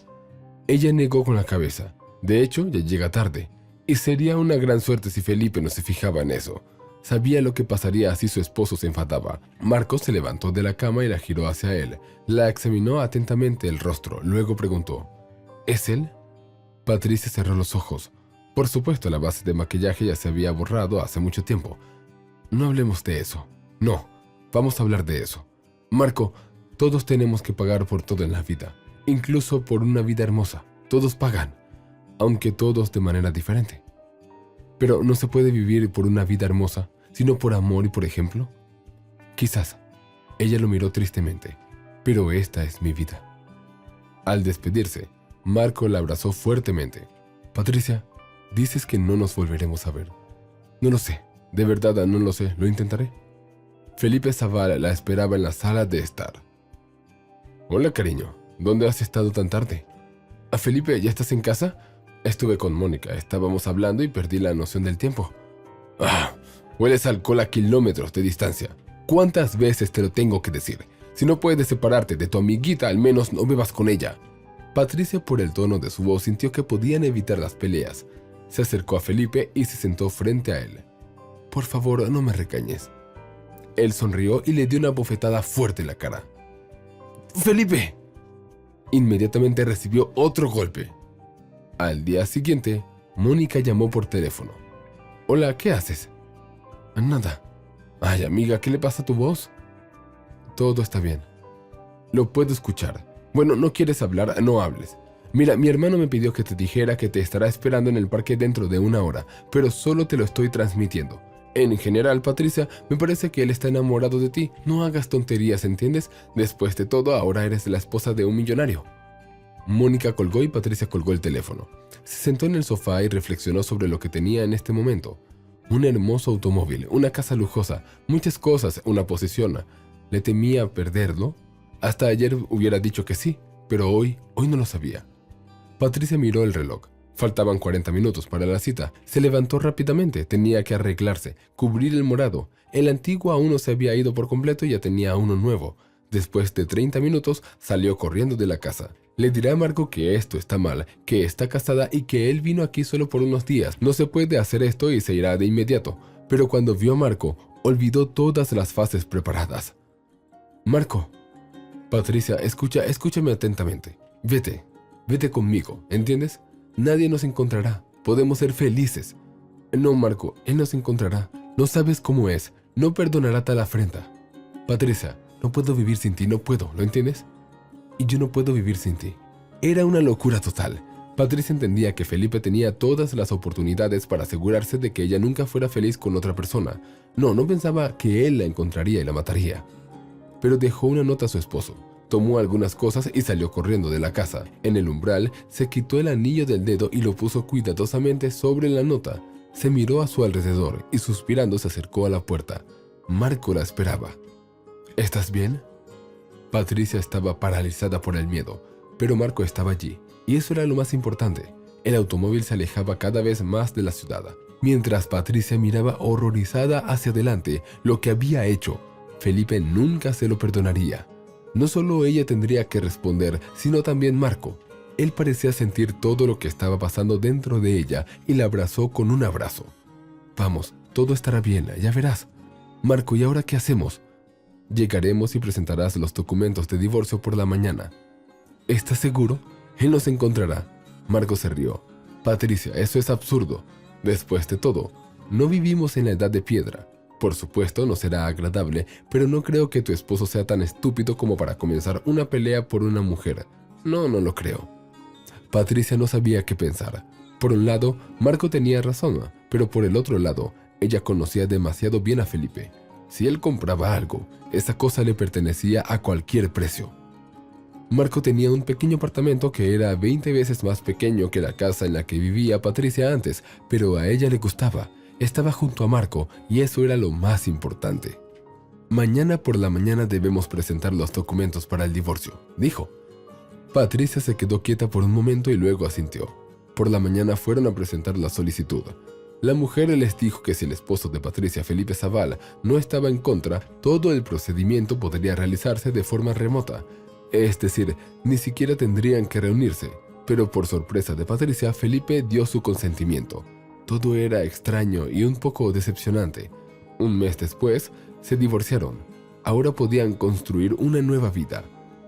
Ella negó con la cabeza. De hecho, ya llega tarde, y sería una gran suerte si Felipe no se fijaba en eso. Sabía lo que pasaría si su esposo se enfadaba. Marco se levantó de la cama y la giró hacia él. La examinó atentamente el rostro, luego preguntó: «¿Es él?». Patricia cerró los ojos. Por supuesto, la base de maquillaje ya se había borrado hace mucho tiempo. No hablemos de eso. No, vamos a hablar de eso. Marco, todos tenemos que pagar por todo en la vida, incluso por una vida hermosa. Todos pagan, aunque todos de manera diferente. Pero no se puede vivir por una vida hermosa, sino por amor y por ejemplo. Quizás. Ella lo miró tristemente, pero esta es mi vida. Al despedirse, Marco la abrazó fuertemente. Patricia, dices que no nos volveremos a ver. No lo sé, de verdad no lo sé, lo intentaré. Felipe Zavala la esperaba en la sala de estar. Hola, cariño, ¿dónde has estado tan tarde? Felipe, ¿ya estás en casa? Estuve con Mónica, estábamos hablando y perdí la noción del tiempo. Hueles a alcohol a kilómetros de distancia. ¿Cuántas veces te lo tengo que decir? Si no puedes separarte de tu amiguita, al menos no bebas con ella. Patricia, por el tono de su voz, sintió que podían evitar las peleas. Se acercó a Felipe y se sentó frente a él. Por favor, no me regañes. Él sonrió y le dio una bofetada fuerte en la cara. ¡Felipe! Inmediatamente recibió otro golpe. Al día siguiente, Mónica llamó por teléfono. Hola, ¿qué haces? Nada. Ay, amiga, ¿qué le pasa a tu voz? Todo está bien. Lo puedo escuchar. Bueno, ¿no quieres hablar? No hables. Mira, mi hermano me pidió que te dijera que te estará esperando en el parque dentro de 1 hora, pero solo te lo estoy transmitiendo. En general, Patricia, me parece que él está enamorado de ti. No hagas tonterías, ¿entiendes? Después de todo, ahora eres la esposa de un millonario. Mónica colgó y Patricia colgó el teléfono. Se sentó en el sofá y reflexionó sobre lo que tenía en este momento. Un hermoso automóvil, una casa lujosa, muchas cosas, una posición. ¿Le temía perderlo? Hasta ayer hubiera dicho que sí, pero hoy no lo sabía. Patricia miró el reloj. Faltaban 40 minutos para la cita. Se levantó rápidamente. Tenía que arreglarse, cubrir el morado. El antiguo aún no se había ido por completo y ya tenía uno nuevo. Después de 30 minutos, salió corriendo de la casa. Le dirá a Marco que esto está mal, que está casada y que él vino aquí solo por unos días. No se puede hacer esto y se irá de inmediato. Pero cuando vio a Marco, olvidó todas las fases preparadas. Marco. Patricia, escúchame atentamente. Vete conmigo, ¿entiendes? Nadie nos encontrará. Podemos ser felices. No, Marco, él nos encontrará. No sabes cómo es. No perdonará tal afrenta. Patricia, no puedo vivir sin ti, no puedo, ¿lo entiendes? Y yo no puedo vivir sin ti. Era una locura total. Patricia entendía que Felipe tenía todas las oportunidades para asegurarse de que ella nunca fuera feliz con otra persona. No pensaba que él la encontraría y la mataría. Pero dejó una nota a su esposo. Tomó algunas cosas y salió corriendo de la casa. En el umbral, se quitó el anillo del dedo y lo puso cuidadosamente sobre la nota. Se miró a su alrededor y suspirando se acercó a la puerta. Marco la esperaba. ¿Estás bien? Patricia estaba paralizada por el miedo, pero Marco estaba allí, y eso era lo más importante. El automóvil se alejaba cada vez más de la ciudad, mientras Patricia miraba horrorizada hacia adelante lo que había hecho. Felipe nunca se lo perdonaría. No solo ella tendría que responder, sino también Marco. Él parecía sentir todo lo que estaba pasando dentro de ella y la abrazó con un abrazo. Vamos, todo estará bien, ya verás. Marco, ¿y ahora qué hacemos? Llegaremos y presentarás los documentos de divorcio por la mañana. ¿Estás seguro? Él nos encontrará. Marco se rió. Patricia, eso es absurdo. Después de todo, no vivimos en la edad de piedra. Por supuesto, no será agradable, pero no creo que tu esposo sea tan estúpido como para comenzar una pelea por una mujer. No lo creo. Patricia no sabía qué pensar. Por un lado, Marco tenía razón, pero por el otro lado, ella conocía demasiado bien a Felipe. Si él compraba algo, esa cosa le pertenecía a cualquier precio. Marco tenía un pequeño apartamento que era 20 veces más pequeño que la casa en la que vivía Patricia antes, pero a ella le gustaba. Estaba junto a Marco y eso era lo más importante. Mañana por la mañana debemos presentar los documentos para el divorcio, dijo. Patricia se quedó quieta por un momento y luego asintió. Por la mañana fueron a presentar la solicitud. La mujer les dijo que si el esposo de Patricia, Felipe Zavala, no estaba en contra, todo el procedimiento podría realizarse de forma remota. Es decir, ni siquiera tendrían que reunirse. Pero por sorpresa de Patricia, Felipe dio su consentimiento. Todo era extraño y un poco decepcionante. Un mes después, se divorciaron. Ahora podían construir una nueva vida,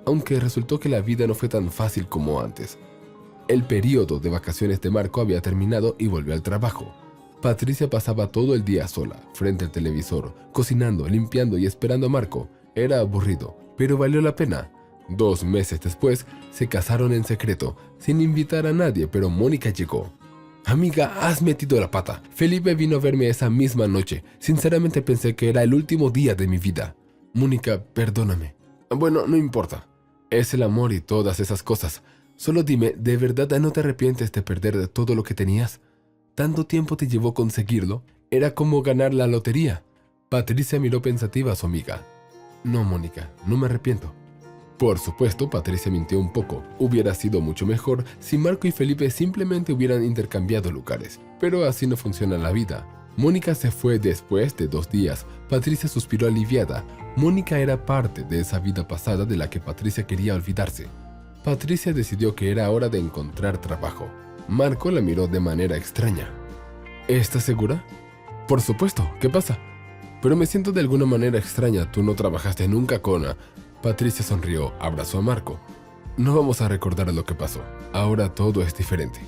aunque resultó que la vida no fue tan fácil como antes. El periodo de vacaciones de Marco había terminado y volvió al trabajo. Patricia pasaba todo el día sola, frente al televisor, cocinando, limpiando y esperando a Marco. Era aburrido, pero valió la pena. 2 meses después, se casaron en secreto, sin invitar a nadie, pero Mónica llegó. Amiga, has metido la pata. Felipe vino a verme esa misma noche. Sinceramente pensé que era el último día de mi vida. Mónica, perdóname. Bueno, no importa. Es el amor y todas esas cosas. Solo dime, ¿de verdad no te arrepientes de perder todo lo que tenías? ¿Tanto tiempo te llevó conseguirlo? Era como ganar la lotería. Patricia miró pensativa a su amiga. No, Mónica, no me arrepiento. Por supuesto, Patricia mintió un poco. Hubiera sido mucho mejor si Marco y Felipe simplemente hubieran intercambiado lugares. Pero así no funciona la vida. Mónica se fue después de 2 días. Patricia suspiró aliviada. Mónica era parte de esa vida pasada de la que Patricia quería olvidarse. Patricia decidió que era hora de encontrar trabajo. Marco la miró de manera extraña. ¿Estás segura? Por supuesto, ¿qué pasa? Pero me siento de alguna manera extraña. Tú no trabajaste nunca con... Patricia sonrió, abrazó a Marco. No vamos a recordar lo que pasó. Ahora todo es diferente.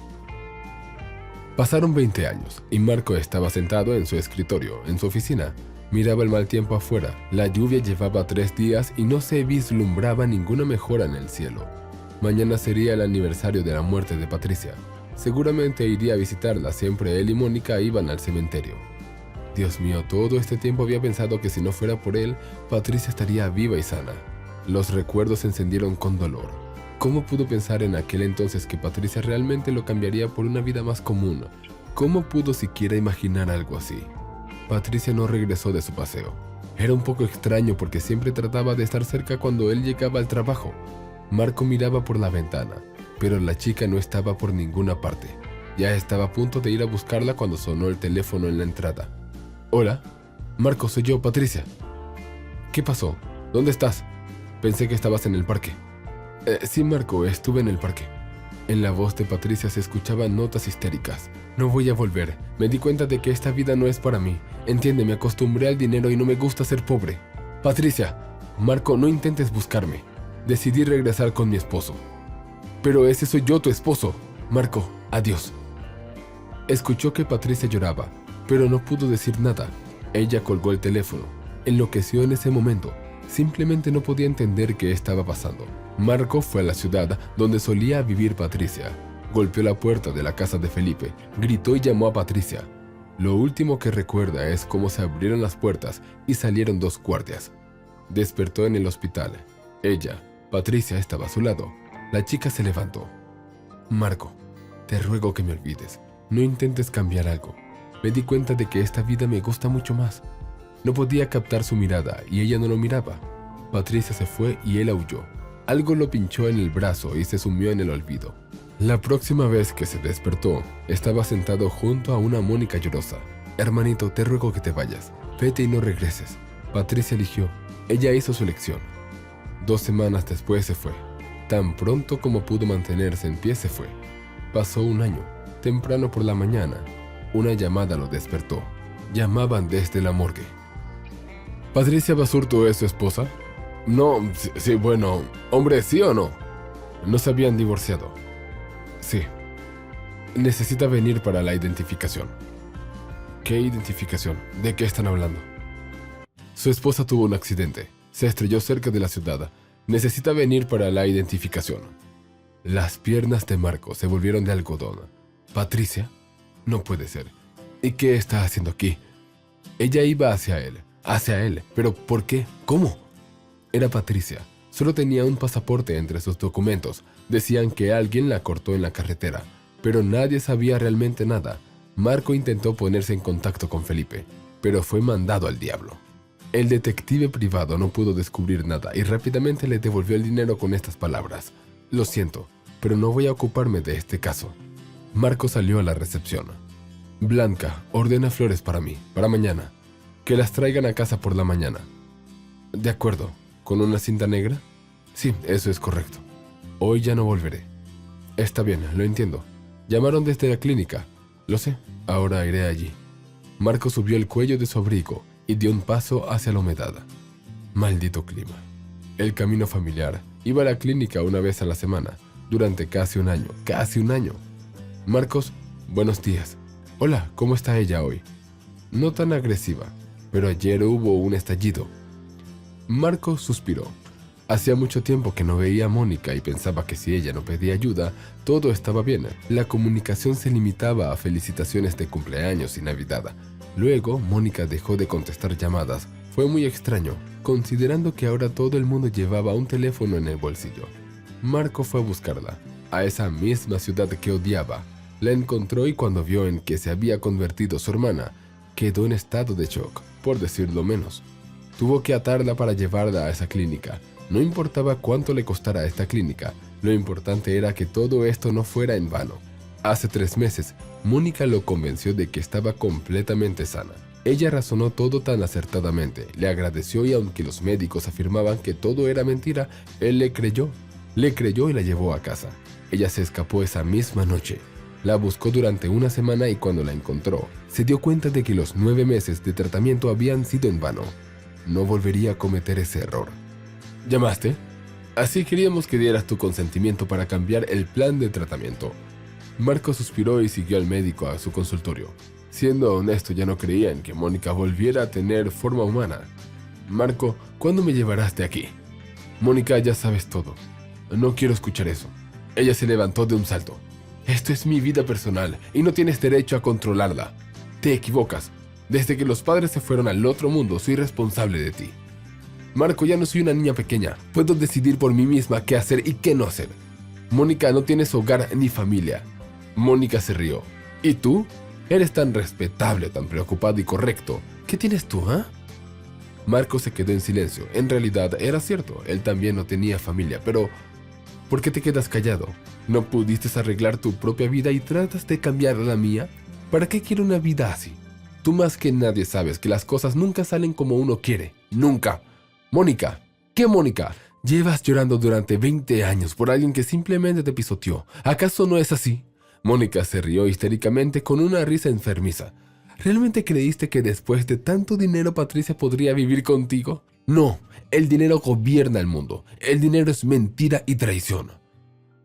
Pasaron 20 años y Marco estaba sentado en su escritorio, en su oficina. Miraba el mal tiempo afuera. La lluvia llevaba 3 días y no se vislumbraba ninguna mejora en el cielo. Mañana sería el aniversario de la muerte de Patricia. Seguramente iría a visitarla. Siempre él y Mónica iban al cementerio. Dios mío, todo este tiempo había pensado que si no fuera por él, Patricia estaría viva y sana. Los recuerdos se encendieron con dolor. ¿Cómo pudo pensar en aquel entonces que Patricia realmente lo cambiaría por una vida más común? ¿Cómo pudo siquiera imaginar algo así? Patricia no regresó de su paseo. Era un poco extraño porque siempre trataba de estar cerca cuando él llegaba al trabajo. Marco miraba por la ventana, pero la chica no estaba por ninguna parte. Ya estaba a punto de ir a buscarla cuando sonó el teléfono en la entrada. Hola, Marco, soy yo, Patricia. ¿Qué pasó? ¿Dónde estás? Pensé que estabas en el parque. Sí, Marco, estuve en el parque. En la voz de Patricia se escuchaban notas histéricas. No voy a volver. Me di cuenta de que esta vida no es para mí. Entiende, me acostumbré al dinero y no me gusta ser pobre. Patricia, Marco, no intentes buscarme. Decidí regresar con mi esposo. Pero ese soy yo, tu esposo. Marco, adiós. Escuchó que Patricia lloraba, pero no pudo decir nada. Ella colgó el teléfono. Enloqueció en ese momento. Simplemente no podía entender qué estaba pasando. Marco fue a la ciudad donde solía vivir Patricia. Golpeó la puerta de la casa de Felipe, gritó y llamó a Patricia. Lo último que recuerda es cómo se abrieron las puertas y salieron 2 guardias. Despertó en el hospital. Ella, Patricia, estaba a su lado. La chica se levantó. Marco, te ruego que me olvides. No intentes cambiar algo. Me di cuenta de que esta vida me gusta mucho más. No podía captar su mirada y ella no lo miraba. Patricia se fue y él huyó. Algo lo pinchó en el brazo y se sumió en el olvido. La próxima vez que se despertó, estaba sentado junto a una Mónica llorosa. Hermanito, te ruego que te vayas. Vete y no regreses. Patricia eligió. Ella hizo su elección. 2 semanas después se fue. Tan pronto como pudo mantenerse en pie se fue. Pasó 1 año. Temprano por la mañana, una llamada lo despertó. Llamaban desde la morgue. ¿Patricia Basurto es su esposa? No, sí, bueno, hombre, ¿sí o no? No se habían divorciado. Sí. Necesita venir para la identificación. ¿Qué identificación? ¿De qué están hablando? Su esposa tuvo un accidente. Se estrelló cerca de la ciudad. Necesita venir para la identificación. Las piernas de Marco se volvieron de algodón. ¿Patricia? No puede ser. ¿Y qué está haciendo aquí? Ella iba hacia él, pero ¿por qué? ¿Cómo? Era Patricia. Solo tenía un pasaporte entre sus documentos. Decían que alguien la cortó en la carretera, pero nadie sabía realmente nada. Marco intentó ponerse en contacto con Felipe, pero fue mandado al diablo. El detective privado no pudo descubrir nada y rápidamente le devolvió el dinero con estas palabras. Lo siento, pero no voy a ocuparme de este caso. Marco salió a la recepción. Blanca, ordena flores para mí, para mañana. Que las traigan a casa por la mañana. De acuerdo. ¿Con una cinta negra? Sí, eso es correcto. Hoy ya no volveré. Está bien, lo entiendo. Llamaron desde la clínica. Lo sé, ahora iré allí. Marco subió el cuello de su abrigo y dio un paso hacia la humedad. Maldito clima. El camino familiar. Iba a la clínica una vez a la semana. durante casi un año. Marcos, buenos días. Hola, ¿cómo está ella hoy? No tan agresiva, pero ayer hubo un estallido. Marcos suspiró. Hacía mucho tiempo que no veía a Mónica y pensaba que si ella no pedía ayuda, todo estaba bien. La comunicación se limitaba a felicitaciones de cumpleaños y Navidad. Luego, Mónica dejó de contestar llamadas. Fue muy extraño, considerando que ahora todo el mundo llevaba un teléfono en el bolsillo. Marco fue a buscarla, a esa misma ciudad que odiaba. La encontró y cuando vio en que se había convertido su hermana, quedó en estado de shock, por decirlo menos. Tuvo que atarla para llevarla a esa clínica. No importaba cuánto le costara a esta clínica, lo importante era que todo esto no fuera en vano. Hace 3 meses, Mónica lo convenció de que estaba completamente sana. Ella razonó todo tan acertadamente, le agradeció y aunque los médicos afirmaban que todo era mentira, él le creyó. Le creyó y la llevó a casa. Ella se escapó esa misma noche. La buscó durante una semana y cuando la encontró, se dio cuenta de que los 9 meses de tratamiento habían sido en vano. No volvería a cometer ese error. ¿Llamaste? Así queríamos que dieras tu consentimiento para cambiar el plan de tratamiento. Marco suspiró y siguió al médico a su consultorio. Siendo honesto, ya no creía en que Mónica volviera a tener forma humana. Marco, ¿cuándo me llevarás de aquí? Mónica, ya sabes todo. No quiero escuchar eso. Ella se levantó de un salto. Esto es mi vida personal y no tienes derecho a controlarla. Te equivocas. Desde que los padres se fueron al otro mundo, soy responsable de ti. Marco, ya no soy una niña pequeña. Puedo decidir por mí misma qué hacer y qué no hacer. Mónica, no tienes hogar ni familia. Mónica se rió. ¿Y tú? Eres tan respetable, tan preocupado y correcto. ¿Qué tienes tú, ah? Marco se quedó en silencio. En realidad era cierto, él también no tenía familia, pero ¿por qué te quedas callado? ¿No pudiste arreglar tu propia vida y tratas de cambiar la mía? ¿Para qué quiero una vida así? Tú más que nadie sabes que las cosas nunca salen como uno quiere. ¡Nunca! Mónica, ¿qué Mónica? Llevas llorando durante 20 años por alguien que simplemente te pisoteó. ¿Acaso no es así? Mónica se rió histéricamente con una risa enfermiza. ¿Realmente creíste que después de tanto dinero Patricia podría vivir contigo? No, el dinero gobierna el mundo. El dinero es mentira y traición.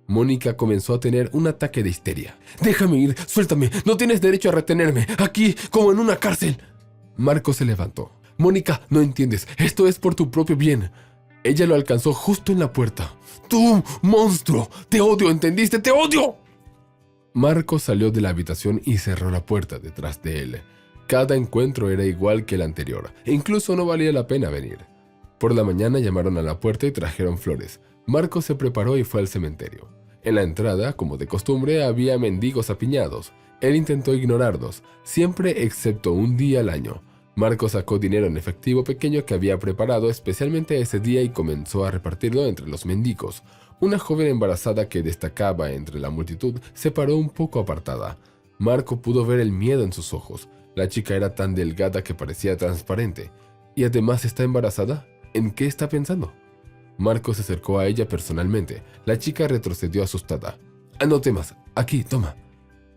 Mónica comenzó a tener un ataque de histeria. Déjame ir, suéltame, no tienes derecho a retenerme, aquí como en una cárcel. Marco se levantó. Mónica, no entiendes, esto es por tu propio bien. Ella lo alcanzó justo en la puerta. ¡Tú, monstruo! ¡Te odio, entendiste! ¡Te odio! Marco salió de la habitación y cerró la puerta detrás de él. Cada encuentro era igual que el anterior, e incluso no valía la pena venir. Por la mañana llamaron a la puerta y trajeron flores. Marco se preparó y fue al cementerio. En la entrada, como de costumbre, había mendigos apiñados. Él intentó ignorarlos, siempre excepto un día al año. Marco sacó dinero en efectivo pequeño que había preparado especialmente ese día y comenzó a repartirlo entre los mendigos. Una joven embarazada que destacaba entre la multitud se paró un poco apartada. Marco pudo ver el miedo en sus ojos. La chica era tan delgada que parecía transparente. ¿Y además está embarazada? ¿En qué está pensando? Marco se acercó a ella personalmente. La chica retrocedió asustada. No temas, aquí, toma.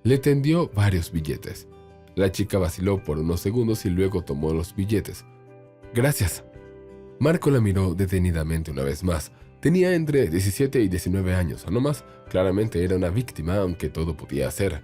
Le tendió varios billetes. La chica vaciló por unos segundos y luego tomó los billetes. Gracias. Marco la miró detenidamente una vez más. Tenía entre 17 y 19 años, no más. Claramente era una víctima, aunque todo podía ser.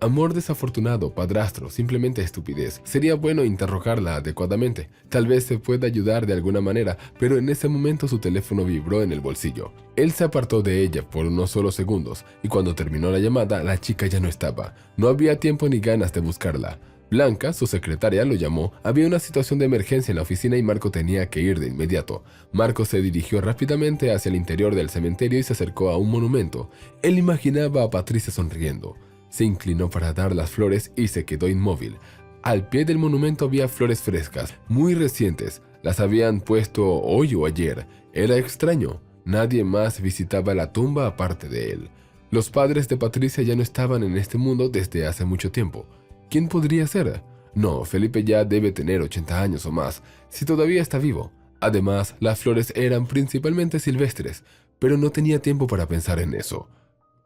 Amor desafortunado, padrastro, simplemente estupidez. Sería bueno interrogarla adecuadamente. Tal vez se pueda ayudar de alguna manera, pero en ese momento su teléfono vibró en el bolsillo. Él se apartó de ella por unos solos segundos, y cuando terminó la llamada, la chica ya no estaba. No había tiempo ni ganas de buscarla. Blanca, su secretaria, lo llamó. Había una situación de emergencia en la oficina y Marco tenía que ir de inmediato. Marco se dirigió rápidamente hacia el interior del cementerio y se acercó a un monumento. Él imaginaba a Patricia sonriendo. Se inclinó para dar las flores y se quedó inmóvil. Al pie del monumento había flores frescas, muy recientes. Las habían puesto hoy o ayer. Era extraño. Nadie más visitaba la tumba aparte de él. Los padres de Patricia ya no estaban en este mundo desde hace mucho tiempo. ¿Quién podría ser? No, Felipe ya debe tener 80 años o más, si todavía está vivo. Además, las flores eran principalmente silvestres, pero no tenía tiempo para pensar en eso.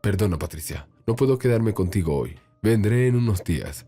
Perdona, Patricia, no puedo quedarme contigo hoy. Vendré en unos días.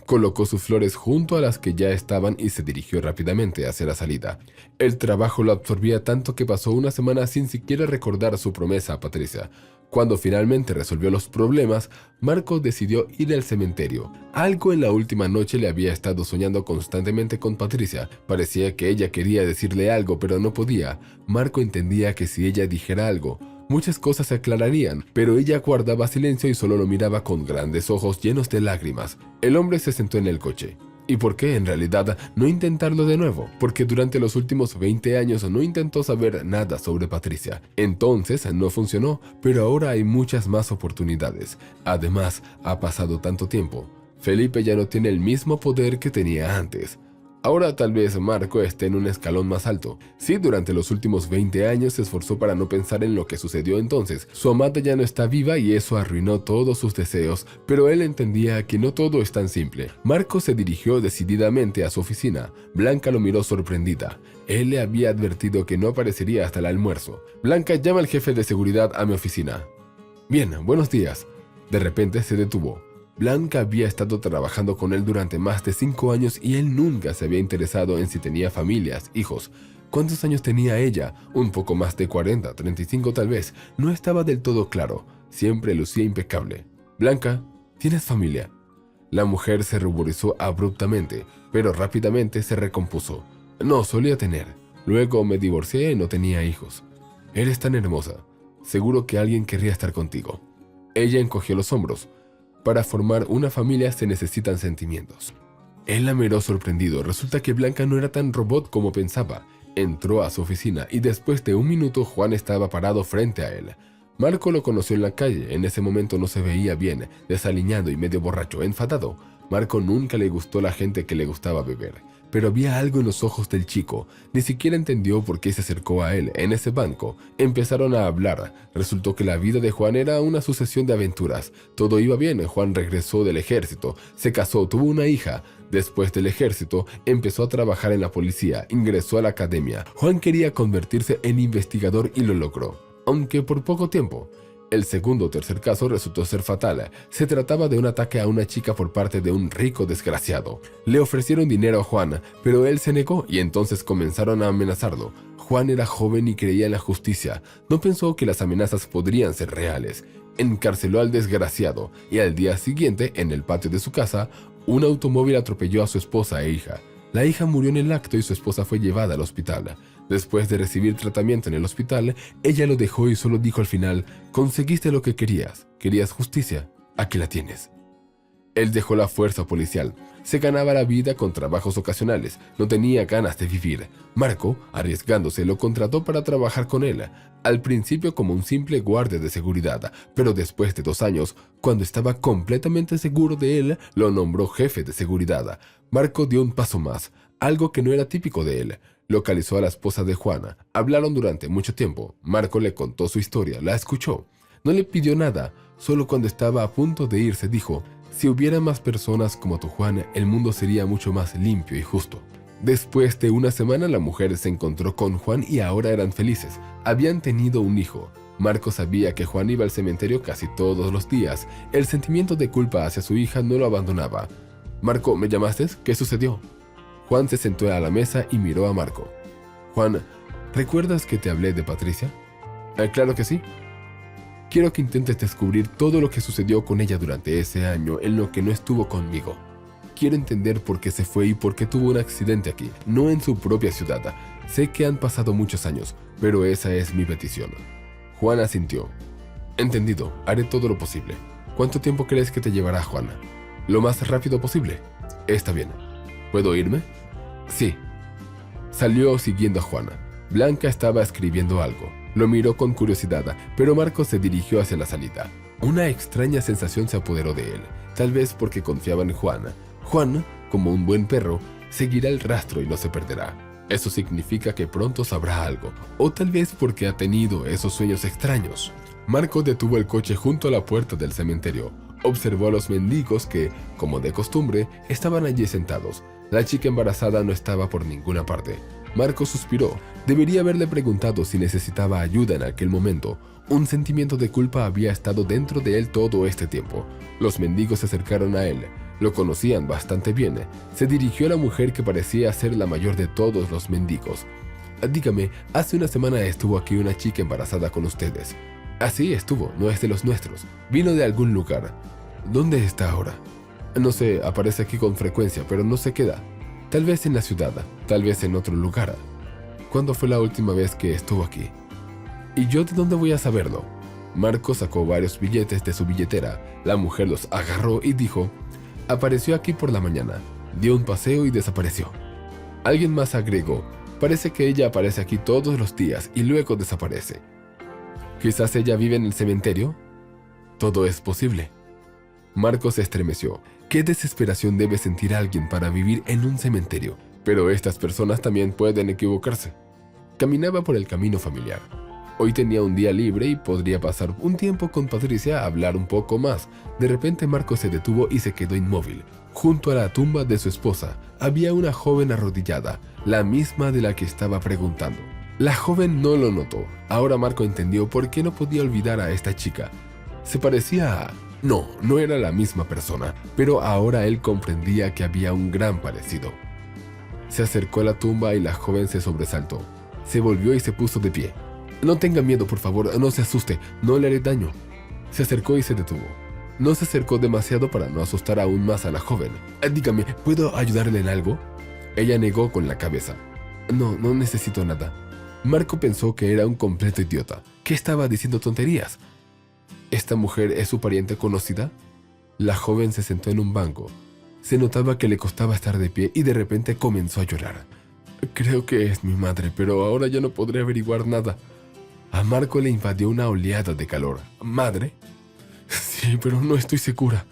Colocó sus flores junto a las que ya estaban y se dirigió rápidamente hacia la salida. El trabajo lo absorbía tanto que pasó una semana sin siquiera recordar su promesa a Patricia. Cuando finalmente resolvió los problemas, Marco decidió ir al cementerio. Algo en la última noche le había estado soñando constantemente con Patricia. Parecía que ella quería decirle algo, pero no podía. Marco entendía que si ella dijera algo, muchas cosas se aclararían, pero ella guardaba silencio y solo lo miraba con grandes ojos llenos de lágrimas. El hombre se sentó en el coche. ¿Y por qué, en realidad, no intentarlo de nuevo? Porque durante los últimos 20 años no intentó saber nada sobre Patricia. Entonces no funcionó, pero ahora hay muchas más oportunidades. Además, ha pasado tanto tiempo. Felipe ya no tiene el mismo poder que tenía antes. Ahora tal vez Marco esté en un escalón más alto. Sí, durante los últimos 20 años se esforzó para no pensar en lo que sucedió entonces. Su amante ya no está viva y eso arruinó todos sus deseos, pero él entendía que no todo es tan simple. Marco se dirigió decididamente a su oficina. Blanca lo miró sorprendida. Él le había advertido que no aparecería hasta el almuerzo. Blanca, llama al jefe de seguridad a mi oficina. Bien, buenos días. De repente se detuvo. Blanca había estado trabajando con él durante más de 5 años y él nunca se había interesado en si tenía familias, hijos. ¿Cuántos años tenía ella? Un poco más de 40, 35 tal vez. No estaba del todo claro. Siempre lucía impecable. Blanca, ¿tienes familia? La mujer se ruborizó abruptamente, pero rápidamente se recompuso. No, solía tener. Luego me divorcié y no tenía hijos. Eres tan hermosa. Seguro que alguien querría estar contigo. Ella encogió los hombros. Para formar una familia se necesitan sentimientos. Él la miró sorprendido. Resulta que Blanca no era tan robot como pensaba. Entró a su oficina y después de un minuto Juan estaba parado frente a él. Marco lo conoció en la calle. En ese momento no se veía bien, desaliñado y medio borracho, enfadado. Marco nunca le gustó la gente que le gustaba beber. Pero había algo en los ojos del chico. Ni siquiera entendió por qué se acercó a él en ese banco. Empezaron a hablar. Resultó que la vida de Juan era una sucesión de aventuras. Todo iba bien. Juan regresó del ejército, se casó, tuvo una hija. Después del ejército, empezó a trabajar en la policía, ingresó a la academia. Juan quería convertirse en investigador y lo logró, aunque por poco tiempo. El segundo o tercer caso resultó ser fatal. Se trataba de un ataque a una chica por parte de un rico desgraciado. Le ofrecieron dinero a Juan, pero él se negó y entonces comenzaron a amenazarlo. Juan era joven y creía en la justicia. No pensó que las amenazas podrían ser reales. Encarceló al desgraciado y al día siguiente, en el patio de su casa, un automóvil atropelló a su esposa e hija. La hija murió en el acto y su esposa fue llevada al hospital. Después de recibir tratamiento en el hospital, ella lo dejó y solo dijo al final: «Conseguiste lo que querías. Querías justicia. Aquí la tienes». Él dejó la fuerza policial. Se ganaba la vida con trabajos ocasionales. No tenía ganas de vivir. Marco, arriesgándose, lo contrató para trabajar con él. Al principio como un simple guardia de seguridad, pero después de 2 años, cuando estaba completamente seguro de él, lo nombró jefe de seguridad. Marco dio un paso más, algo que no era típico de él. Localizó a la esposa de Juana. Hablaron durante mucho tiempo. Marco le contó su historia, la escuchó. No le pidió nada, solo cuando estaba a punto de irse dijo: «Si hubiera más personas como tu Juan, el mundo sería mucho más limpio y justo». Después de una semana la mujer se encontró con Juan y ahora eran felices. Habían tenido un hijo. Marco sabía que Juan iba al cementerio casi todos los días. El sentimiento de culpa hacia su hija no lo abandonaba. «Marco, ¿me llamaste? ¿Qué sucedió?» Juan se sentó a la mesa y miró a Marco. «Juan, ¿recuerdas que te hablé de Patricia?» «Claro que sí. Quiero que intentes descubrir todo lo que sucedió con ella durante ese año en lo que no estuvo conmigo. Quiero entender por qué se fue y por qué tuvo un accidente aquí, no en su propia ciudad. Sé que han pasado muchos años, pero esa es mi petición». Juan asintió. «Entendido, haré todo lo posible. ¿Cuánto tiempo crees que te llevará, Juana?» «Lo más rápido posible». «Está bien. ¿Puedo irme?» «Sí». Salió siguiendo a Juana. Blanca estaba escribiendo algo. Lo miró con curiosidad, pero Marco se dirigió hacia la salida. Una extraña sensación se apoderó de él, tal vez porque confiaba en Juana. Juan, como un buen perro, seguirá el rastro y no se perderá. Eso significa que pronto sabrá algo, o tal vez porque ha tenido esos sueños extraños. Marco detuvo el coche junto a la puerta del cementerio. Observó a los mendigos que, como de costumbre, estaban allí sentados. La chica embarazada no estaba por ninguna parte. Marco suspiró. Debería haberle preguntado si necesitaba ayuda en aquel momento. Un sentimiento de culpa había estado dentro de él todo este tiempo. Los mendigos se acercaron a él. Lo conocían bastante bien. Se dirigió a la mujer que parecía ser la mayor de todos los mendigos. «Dígame, hace una semana estuvo aquí una chica embarazada con ustedes». Así estuvo, no es de los nuestros. Vino de algún lugar. ¿Dónde está ahora? No sé, aparece aquí con frecuencia, pero no se queda. Tal vez en la ciudad, tal vez en otro lugar. ¿Cuándo fue la última vez que estuvo aquí? ¿Y yo de dónde voy a saberlo? Marco sacó varios billetes de su billetera. La mujer los agarró y dijo: apareció aquí por la mañana, dio un paseo y desapareció. Alguien más agregó: parece que ella aparece aquí todos los días y luego desaparece. ¿Quizás ella vive en el cementerio? Todo es posible. Marco se estremeció. ¿Qué desesperación debe sentir alguien para vivir en un cementerio? Pero estas personas también pueden equivocarse. Caminaba por el camino familiar. Hoy tenía un día libre y podría pasar un tiempo con Patricia a hablar un poco más. De repente Marco se detuvo y se quedó inmóvil. Junto a la tumba de su esposa había una joven arrodillada, la misma de la que estaba preguntando. La joven no lo notó. Ahora Marco entendió por qué no podía olvidar a esta chica. Se parecía a... No era la misma persona, pero ahora él comprendía que había un gran parecido. Se acercó a la tumba y la joven se sobresaltó. Se volvió y se puso de pie. No tenga miedo, por favor, no se asuste, no le haré daño. Se acercó y se detuvo. No se acercó demasiado para no asustar aún más a la joven. Dígame, ¿puedo ayudarle en algo? Ella negó con la cabeza. No necesito nada. Marco pensó que era un completo idiota, que estaba diciendo tonterías. ¿Esta mujer es su pariente conocida? La joven se sentó en un banco. Se notaba que le costaba estar de pie y de repente comenzó a llorar. Creo que es mi madre, pero ahora ya no podré averiguar nada. A Marco le invadió una oleada de calor. ¿Madre? Sí, pero no estoy segura.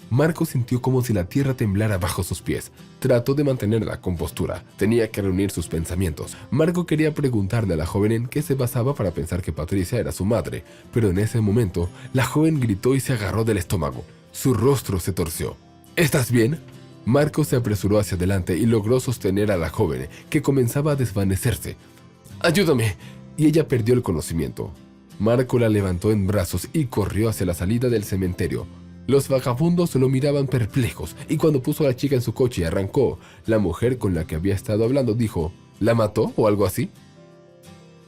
Marco sintió como si la tierra temblara bajo sus pies. Trató de mantener la compostura. Tenía que reunir sus pensamientos. Marco quería preguntarle a la joven en qué se basaba para pensar que Patricia era su madre, pero en ese momento, la joven gritó y se agarró del estómago. Su rostro se torció. ¿Estás bien? Marco se apresuró hacia adelante y logró sostener a la joven, que comenzaba a desvanecerse. ¡Ayúdame! Y ella perdió el conocimiento. Marco la levantó en brazos y corrió hacia la salida del cementerio. Los vagabundos lo miraban perplejos y cuando puso a la chica en su coche y arrancó, la mujer con la que había estado hablando dijo: ¿la mató o algo así?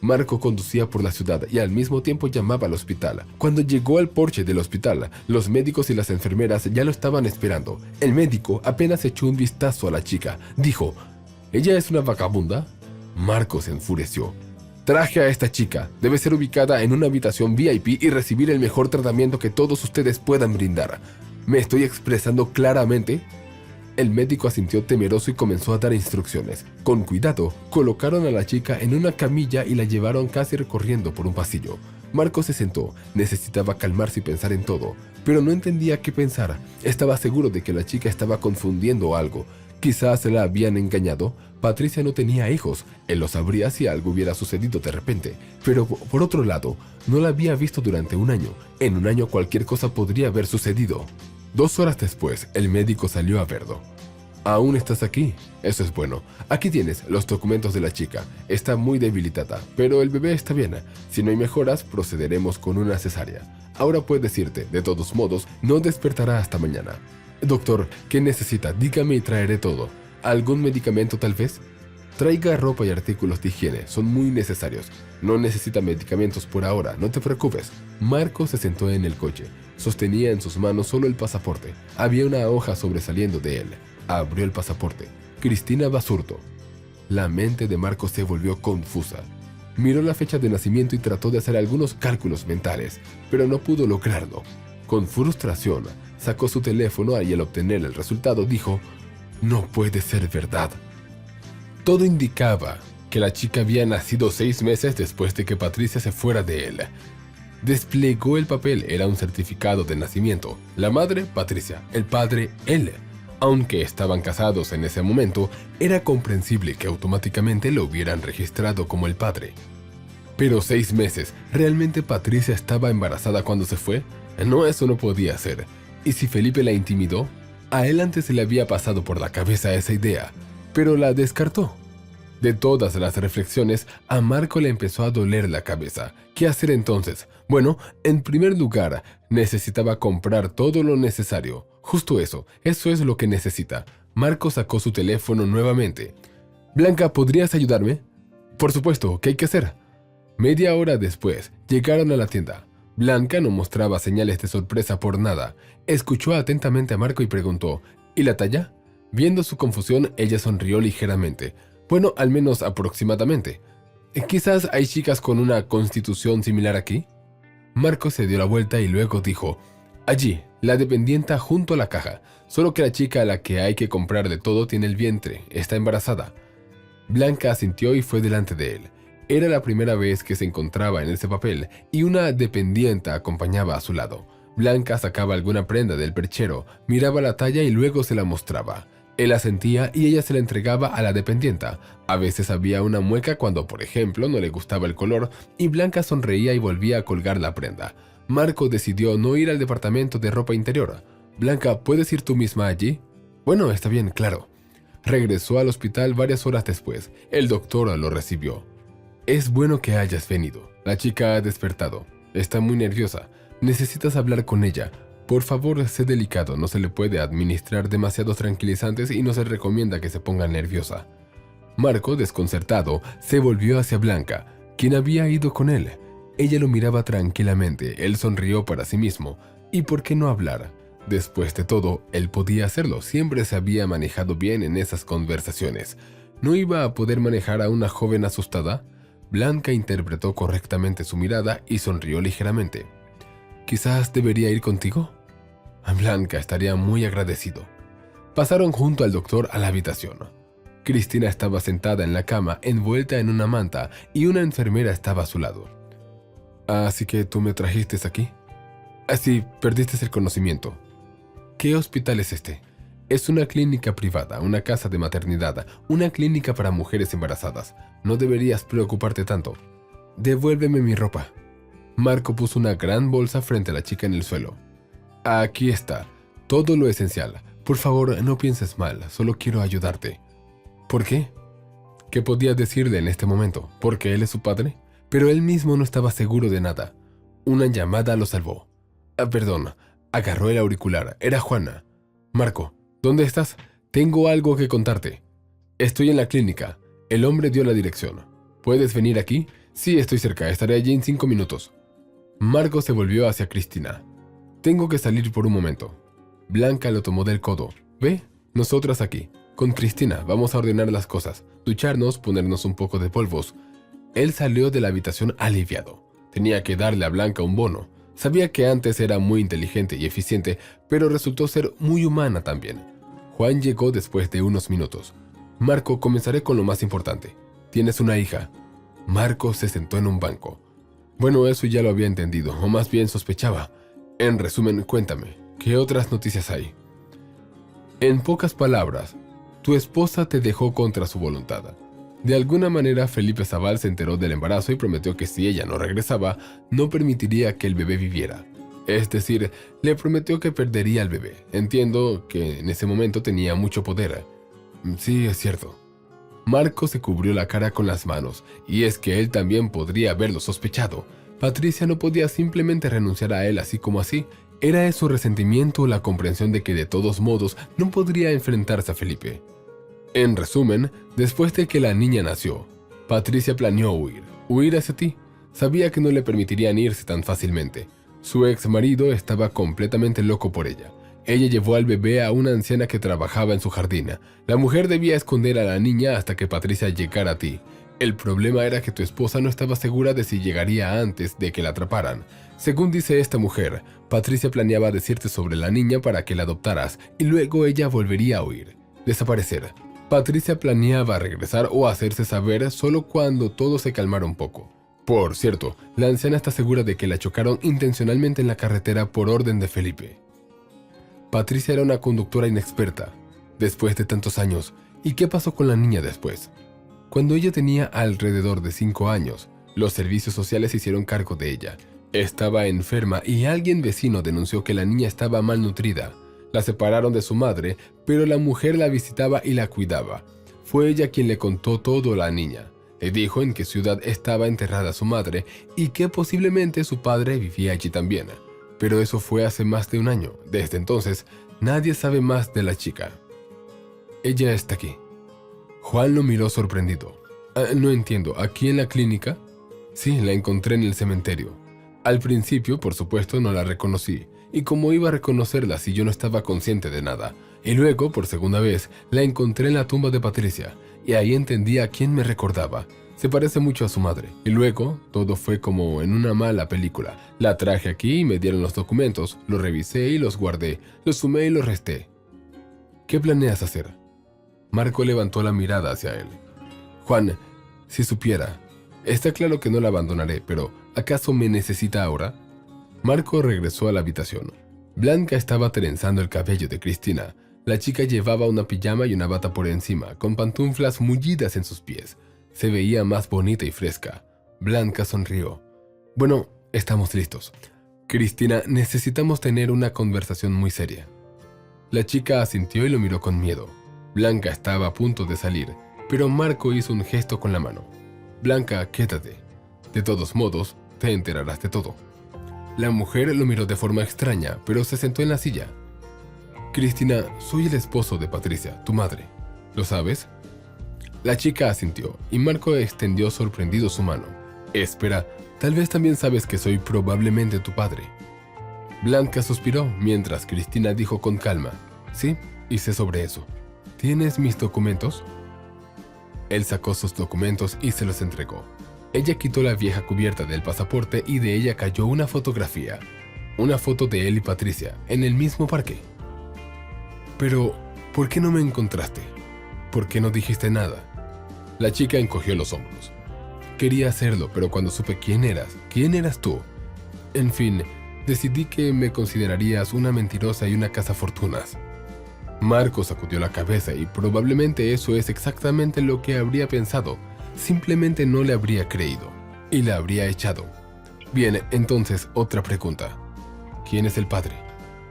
Marco conducía por la ciudad y al mismo tiempo llamaba al hospital. Cuando llegó al porche del hospital, los médicos y las enfermeras ya lo estaban esperando. El médico apenas echó un vistazo a la chica. Dijo: ¿ella es una vagabunda? Marco se enfureció. Traje a esta chica. Debe ser ubicada en una habitación VIP y recibir el mejor tratamiento que todos ustedes puedan brindar. ¿Me estoy expresando claramente? El médico asintió temeroso y comenzó a dar instrucciones. Con cuidado, colocaron a la chica en una camilla y la llevaron casi recorriendo por un pasillo. Marco se sentó. Necesitaba calmarse y pensar en todo, pero no entendía qué pensar. Estaba seguro de que la chica estaba confundiendo algo. Quizás la habían engañado. Patricia no tenía hijos. Él lo sabría si algo hubiera sucedido de repente. Pero por otro lado, no la había visto durante un año. En un año cualquier cosa podría haber sucedido. 2 horas después, el médico salió a verlo. ¿Aún estás aquí? Eso es bueno. Aquí tienes los documentos de la chica. Está muy debilitada, pero el bebé está bien. Si no hay mejoras, procederemos con una cesárea. Ahora puedes irte. De todos modos, no despertará hasta mañana. Doctor, ¿qué necesita? Dígame y traeré todo. ¿Algún medicamento tal vez? Traiga ropa y artículos de higiene, son muy necesarios. No necesita medicamentos por ahora, no te preocupes. Marco se sentó en el coche. Sostenía en sus manos solo el pasaporte. Había una hoja sobresaliendo de él. Abrió el pasaporte. Cristina Basurto. La mente de Marco se volvió confusa. Miró la fecha de nacimiento y trató de hacer algunos cálculos mentales, pero no pudo lograrlo. Con frustración, sacó su teléfono y al obtener el resultado dijo: «No puede ser verdad». Todo indicaba que la chica había nacido 6 meses después de que Patricia se fuera de él. Desplegó el papel, era un certificado de nacimiento. La madre, Patricia, el padre, él. Aunque estaban casados en ese momento, era comprensible que automáticamente lo hubieran registrado como el padre. Pero 6 meses, ¿realmente Patricia estaba embarazada cuando se fue? No, eso no podía ser. ¿Y si Felipe la intimidó? A él antes se le había pasado por la cabeza esa idea, pero la descartó. De todas las reflexiones, a Marco le empezó a doler la cabeza. ¿Qué hacer entonces? Bueno, en primer lugar, necesitaba comprar todo lo necesario. Justo eso es lo que necesita. Marco sacó su teléfono nuevamente. «Blanca, ¿podrías ayudarme?» «Por supuesto, ¿qué hay que hacer?» Media hora después, llegaron a la tienda. Blanca no mostraba señales de sorpresa por nada. Escuchó atentamente a Marco y preguntó, ¿y la talla? Viendo su confusión, ella sonrió ligeramente. Bueno, al menos aproximadamente. ¿Quizás hay chicas con una constitución similar aquí? Marco se dio la vuelta y luego dijo, allí, la dependienta junto a la caja. Solo que la chica a la que hay que comprar de todo tiene el vientre, está embarazada. Blanca asintió y fue delante de él. Era la primera vez que se encontraba en ese papel y una dependienta acompañaba a su lado. Blanca sacaba alguna prenda del perchero, miraba la talla y luego se la mostraba. Él asentía y ella se la entregaba a la dependienta. A veces había una mueca cuando, por ejemplo, no le gustaba el color y Blanca sonreía y volvía a colgar la prenda. Marco decidió no ir al departamento de ropa interior. Blanca, ¿puedes ir tú misma allí? Bueno, está bien, claro. Regresó al hospital varias horas después. El doctor lo recibió. Es bueno que hayas venido. La chica ha despertado. Está muy nerviosa. Necesitas hablar con ella. Por favor, sé delicado. No se le puede administrar demasiados tranquilizantes y no se recomienda que se ponga nerviosa. Marco, desconcertado, se volvió hacia Blanca, quien había ido con él. Ella lo miraba tranquilamente. Él sonrió para sí mismo. ¿Y por qué no hablar? Después de todo, él podía hacerlo. Siempre se había manejado bien en esas conversaciones. ¿No iba a poder manejar a una joven asustada? Blanca interpretó correctamente su mirada y sonrió ligeramente. ¿Quizás debería ir contigo? Blanca estaría muy agradecido. Pasaron junto al doctor a la habitación. Cristina estaba sentada en la cama, envuelta en una manta, y una enfermera estaba a su lado. ¿Así que tú me trajiste aquí? Así, perdiste el conocimiento. ¿Qué hospital es este? Es una clínica privada, una casa de maternidad, una clínica para mujeres embarazadas. No deberías preocuparte tanto. Devuélveme mi ropa. Marco puso una gran bolsa frente a la chica en el suelo. Aquí está, todo lo esencial. Por favor, no pienses mal, solo quiero ayudarte. ¿Por qué? ¿Qué podía decirle en este momento? ¿Porque él es su padre? Pero él mismo no estaba seguro de nada. Una llamada lo salvó. Perdón, agarró el auricular. Era Juana. Marco, ¿dónde estás? Tengo algo que contarte. Estoy en la clínica. El hombre dio la dirección. ¿Puedes venir aquí? Sí, estoy cerca. Estaré allí en 5 minutos. Marco se volvió hacia Cristina. Tengo que salir por un momento. Blanca lo tomó del codo. Ve, nosotras aquí. Con Cristina, vamos a ordenar las cosas. Ducharnos, ponernos un poco de polvos. Él salió de la habitación aliviado. Tenía que darle a Blanca un bono. Sabía que antes era muy inteligente y eficiente, pero resultó ser muy humana también. Juan llegó después de unos minutos. Marco, comenzaré con lo más importante. Tienes una hija. Marco se sentó en un banco. Bueno, eso ya lo había entendido, o más bien sospechaba. En resumen, cuéntame, ¿qué otras noticias hay? En pocas palabras, tu esposa te dejó contra su voluntad. De alguna manera, Felipe Zaval se enteró del embarazo y prometió que si ella no regresaba, no permitiría que el bebé viviera. Es decir, le prometió que perdería al bebé. Entiendo que en ese momento tenía mucho poder. Sí, es cierto. Marco se cubrió la cara con las manos, y es que él también podría haberlo sospechado. Patricia no podía simplemente renunciar a él así como así. ¿Era eso resentimiento o la comprensión de que de todos modos no podría enfrentarse a Felipe? En resumen, después de que la niña nació, Patricia planeó huir hacia ti. Sabía que no le permitirían irse tan fácilmente. Su ex marido estaba completamente loco por ella. Ella llevó al bebé a una anciana que trabajaba en su jardín. La mujer debía esconder a la niña hasta que Patricia llegara a ti. El problema era que tu esposa no estaba segura de si llegaría antes de que la atraparan. Según dice esta mujer, Patricia planeaba decirte sobre la niña para que la adoptaras y luego ella volvería a huir, desaparecer. Patricia planeaba regresar o hacerse saber solo cuando todo se calmara un poco. Por cierto, la anciana está segura de que la chocaron intencionalmente en la carretera por orden de Felipe. Patricia era una conductora inexperta. Después de tantos años, ¿y qué pasó con la niña después? Cuando ella tenía alrededor de 5 años, los servicios sociales se hicieron cargo de ella. Estaba enferma y alguien vecino denunció que la niña estaba malnutrida. La separaron de su madre, pero la mujer la visitaba y la cuidaba. Fue ella quien le contó todo a la niña. Le dijo en qué ciudad estaba enterrada su madre y que posiblemente su padre vivía allí también. Pero eso fue hace más de un año. Desde entonces, nadie sabe más de la chica. Ella está aquí. Juan lo miró sorprendido. No entiendo, ¿aquí en la clínica? Sí, la encontré en el cementerio. Al principio, por supuesto, no la reconocí, y cómo iba a reconocerla si yo no estaba consciente de nada. Y luego, por segunda vez, la encontré en la tumba de Patricia, y ahí entendí a quién me recordaba. Se parece mucho a su madre. Y luego, todo fue como en una mala película. La traje aquí y me dieron los documentos, los revisé y los guardé, los sumé y los resté. ¿Qué planeas hacer? Marco levantó la mirada hacia él. Juan, si supiera. Está claro que no la abandonaré, pero ¿acaso me necesita ahora? Marco regresó a la habitación. Blanca estaba trenzando el cabello de Cristina. La chica llevaba una pijama y una bata por encima, con pantuflas mullidas en sus pies. Se veía más bonita y fresca. Blanca sonrió. Bueno, estamos listos. Cristina, necesitamos tener una conversación muy seria. La chica asintió y lo miró con miedo. Blanca estaba a punto de salir, pero Marco hizo un gesto con la mano. Blanca, quédate. De todos modos, te enterarás de todo. La mujer lo miró de forma extraña, pero se sentó en la silla. Cristina, soy el esposo de Patricia, tu madre. ¿Lo sabes? La chica asintió, y Marco extendió sorprendido su mano. Espera, tal vez también sabes que soy probablemente tu padre. Blanca suspiró, mientras Cristina dijo con calma, sí, y sé sobre eso. ¿Tienes mis documentos? Él sacó sus documentos y se los entregó. Ella quitó la vieja cubierta del pasaporte y de ella cayó una fotografía. Una foto de él y Patricia, en el mismo parque. Pero, ¿por qué no me encontraste? ¿Por qué no dijiste nada? La chica encogió los hombros. Quería hacerlo, pero cuando supe quién eras tú. En fin, decidí que me considerarías una mentirosa y una cazafortunas. Marco sacudió la cabeza y probablemente eso es exactamente lo que habría pensado. Simplemente no le habría creído. Y la habría echado. Bien, entonces otra pregunta. ¿Quién es el padre?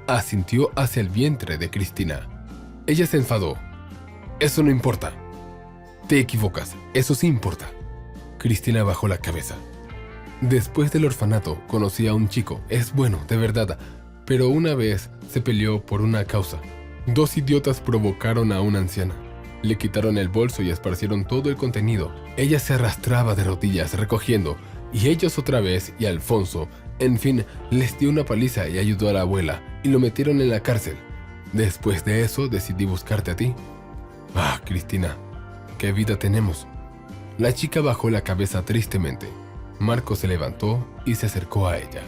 Asintió hacia el vientre de Cristina. Ella se enfadó. Eso no importa. Te equivocas, eso sí importa. Cristina bajó la cabeza. Después del orfanato conocí a un chico, es bueno, de verdad, pero una vez se peleó por una causa. 2 idiotas provocaron a una anciana. Le quitaron el bolso y esparcieron todo el contenido. Ella se arrastraba de rodillas recogiendo, y ellos otra vez y Alfonso, en fin, les dio una paliza y ayudó a la abuela, y lo metieron en la cárcel. Después de eso decidí buscarte a ti. Ah, Cristina, ¿qué vida tenemos? La chica bajó la cabeza tristemente. Marco se levantó y se acercó a ella.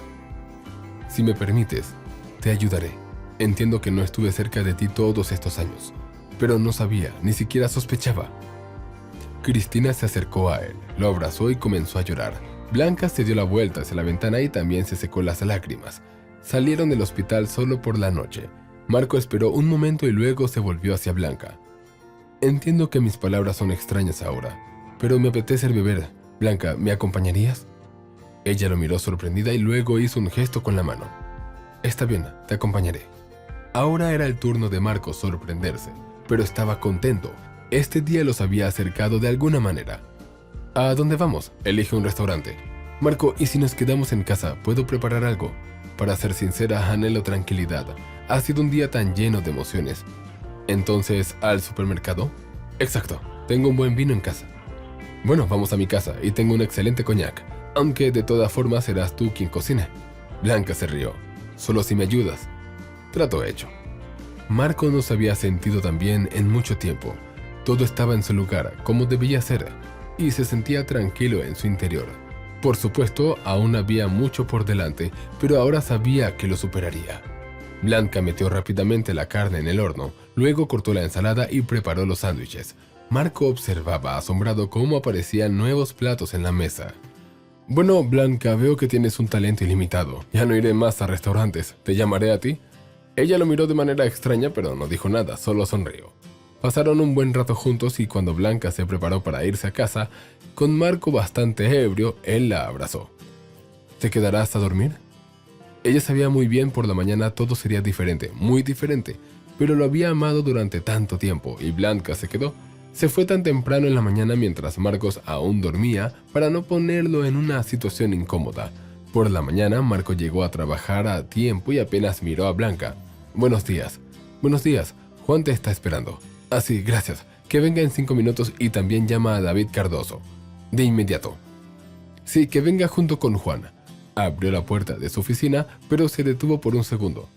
Si me permites, te ayudaré. Entiendo que no estuve cerca de ti todos estos años, pero no sabía, ni siquiera sospechaba. Cristina se acercó a él, lo abrazó y comenzó a llorar. Blanca se dio la vuelta hacia la ventana y también se secó las lágrimas. Salieron del hospital solo por la noche. Marco esperó un momento y luego se volvió hacia Blanca. Entiendo que mis palabras son extrañas ahora, pero me apetece beber. Blanca, ¿me acompañarías? Ella lo miró sorprendida y luego hizo un gesto con la mano. Está bien, te acompañaré. Ahora era el turno de Marco sorprenderse, pero estaba contento. Este día los había acercado de alguna manera. ¿A dónde vamos? Elige un restaurante. Marco, ¿y si nos quedamos en casa? ¿Puedo preparar algo? Para ser sincera, anhelo tranquilidad. Ha sido un día tan lleno de emociones. Entonces, ¿al supermercado? Exacto, tengo un buen vino en casa. Bueno, vamos a mi casa y tengo un excelente coñac, aunque de todas formas serás tú quien cocine. Blanca se rió. Solo si me ayudas. Trato hecho. Marco no se había sentido tan bien en mucho tiempo. Todo estaba en su lugar, como debía ser, y se sentía tranquilo en su interior. Por supuesto, aún había mucho por delante, pero ahora sabía que lo superaría. Blanca metió rápidamente la carne en el horno, luego cortó la ensalada y preparó los sándwiches. Marco observaba asombrado cómo aparecían nuevos platos en la mesa. Bueno, Blanca, veo que tienes un talento ilimitado. Ya no iré más a restaurantes. ¿Te llamaré a ti? Ella lo miró de manera extraña, pero no dijo nada, solo sonrió. Pasaron un buen rato juntos y cuando Blanca se preparó para irse a casa, con Marco bastante ebrio, él la abrazó. ¿Te quedarás a dormir? Ella sabía muy bien por la mañana todo sería diferente, muy diferente, pero lo había amado durante tanto tiempo y Blanca se quedó. Se fue tan temprano en la mañana mientras Marcos aún dormía para no ponerlo en una situación incómoda. Por la mañana, Marco llegó a trabajar a tiempo y apenas miró a Blanca. Buenos días. Buenos días. Juan te está esperando. Ah, sí, gracias. Que venga en 5 minutos y también llama a David Cardoso. De inmediato. Sí, que venga junto con Juan. Abrió la puerta de su oficina, pero se detuvo por un segundo.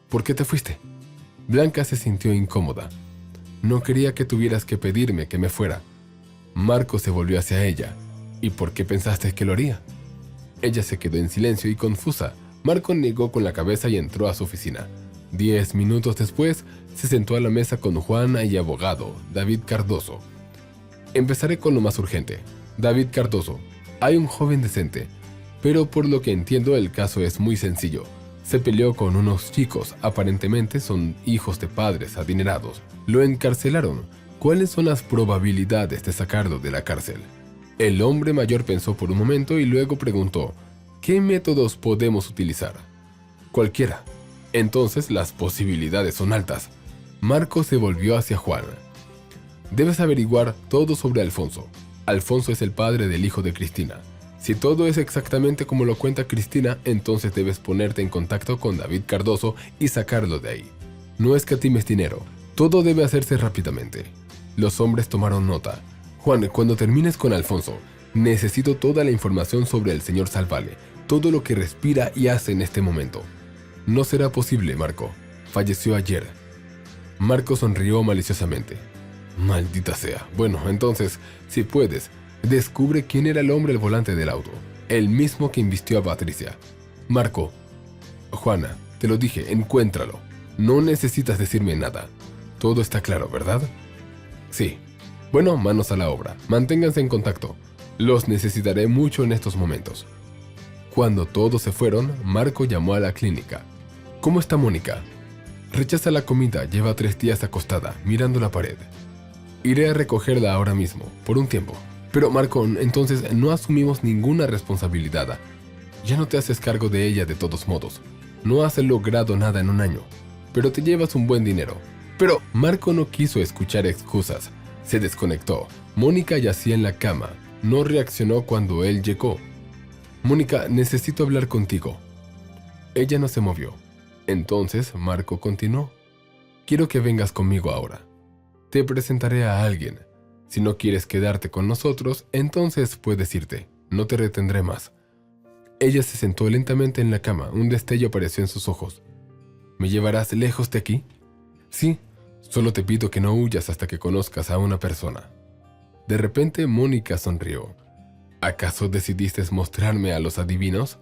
¿Por qué te fuiste? Blanca se sintió incómoda. No quería que tuvieras que pedirme que me fuera. Marco se volvió hacia ella. ¿Y por qué pensaste que lo haría? Ella se quedó en silencio y confusa. Marco negó con la cabeza y entró a su oficina. 10 minutos después, se sentó a la mesa con Juana y abogado, David Cardoso. Empezaré con lo más urgente. David Cardoso, hay un joven decente, pero por lo que entiendo el caso es muy sencillo. Se peleó con unos chicos, aparentemente son hijos de padres adinerados. Lo encarcelaron. ¿Cuáles son las probabilidades de sacarlo de la cárcel? El hombre mayor pensó por un momento y luego preguntó, ¿qué métodos podemos utilizar? Cualquiera. Entonces las posibilidades son altas. Marco se volvió hacia Juan. Debes averiguar todo sobre Alfonso. Alfonso es el padre del hijo de Cristina. Si todo es exactamente como lo cuenta Cristina, entonces debes ponerte en contacto con David Cardoso y sacarlo de ahí. No escatimes dinero. Todo debe hacerse rápidamente. Los hombres tomaron nota. Juan, cuando termines con Alfonso, necesito toda la información sobre el señor Salvale, todo lo que respira y hace en este momento. No será posible, Marco. Falleció ayer. Marco sonrió maliciosamente. Maldita sea. Bueno, entonces, si puedes, descubre quién era el hombre al volante del auto. El mismo que invistió a Patricia. Marco. Juana, te lo dije, encuéntralo. No necesitas decirme nada. Todo está claro, ¿verdad? Sí. Bueno, manos a la obra. Manténganse en contacto. Los necesitaré mucho en estos momentos. Cuando todos se fueron, Marco llamó a la clínica. ¿Cómo está Mónica? Rechaza la comida, lleva 3 días acostada, mirando la pared. Iré a recogerla ahora mismo, por un tiempo. Pero Marco, entonces no asumimos ninguna responsabilidad. Ya no te haces cargo de ella de todos modos. No has logrado nada en un año, pero te llevas un buen dinero. Pero Marco no quiso escuchar excusas. Se desconectó. Mónica yacía en la cama. No reaccionó cuando él llegó. Mónica, necesito hablar contigo. Ella no se movió. Entonces Marco continuó. Quiero que vengas conmigo ahora. Te presentaré a alguien. Si no quieres quedarte con nosotros, entonces puedes irte. No te retendré más. Ella se sentó lentamente en la cama. Un destello apareció en sus ojos. ¿Me llevarás lejos de aquí? Sí. Solo te pido que no huyas hasta que conozcas a una persona. De repente Mónica sonrió. ¿Acaso decidiste mostrarme a los adivinos?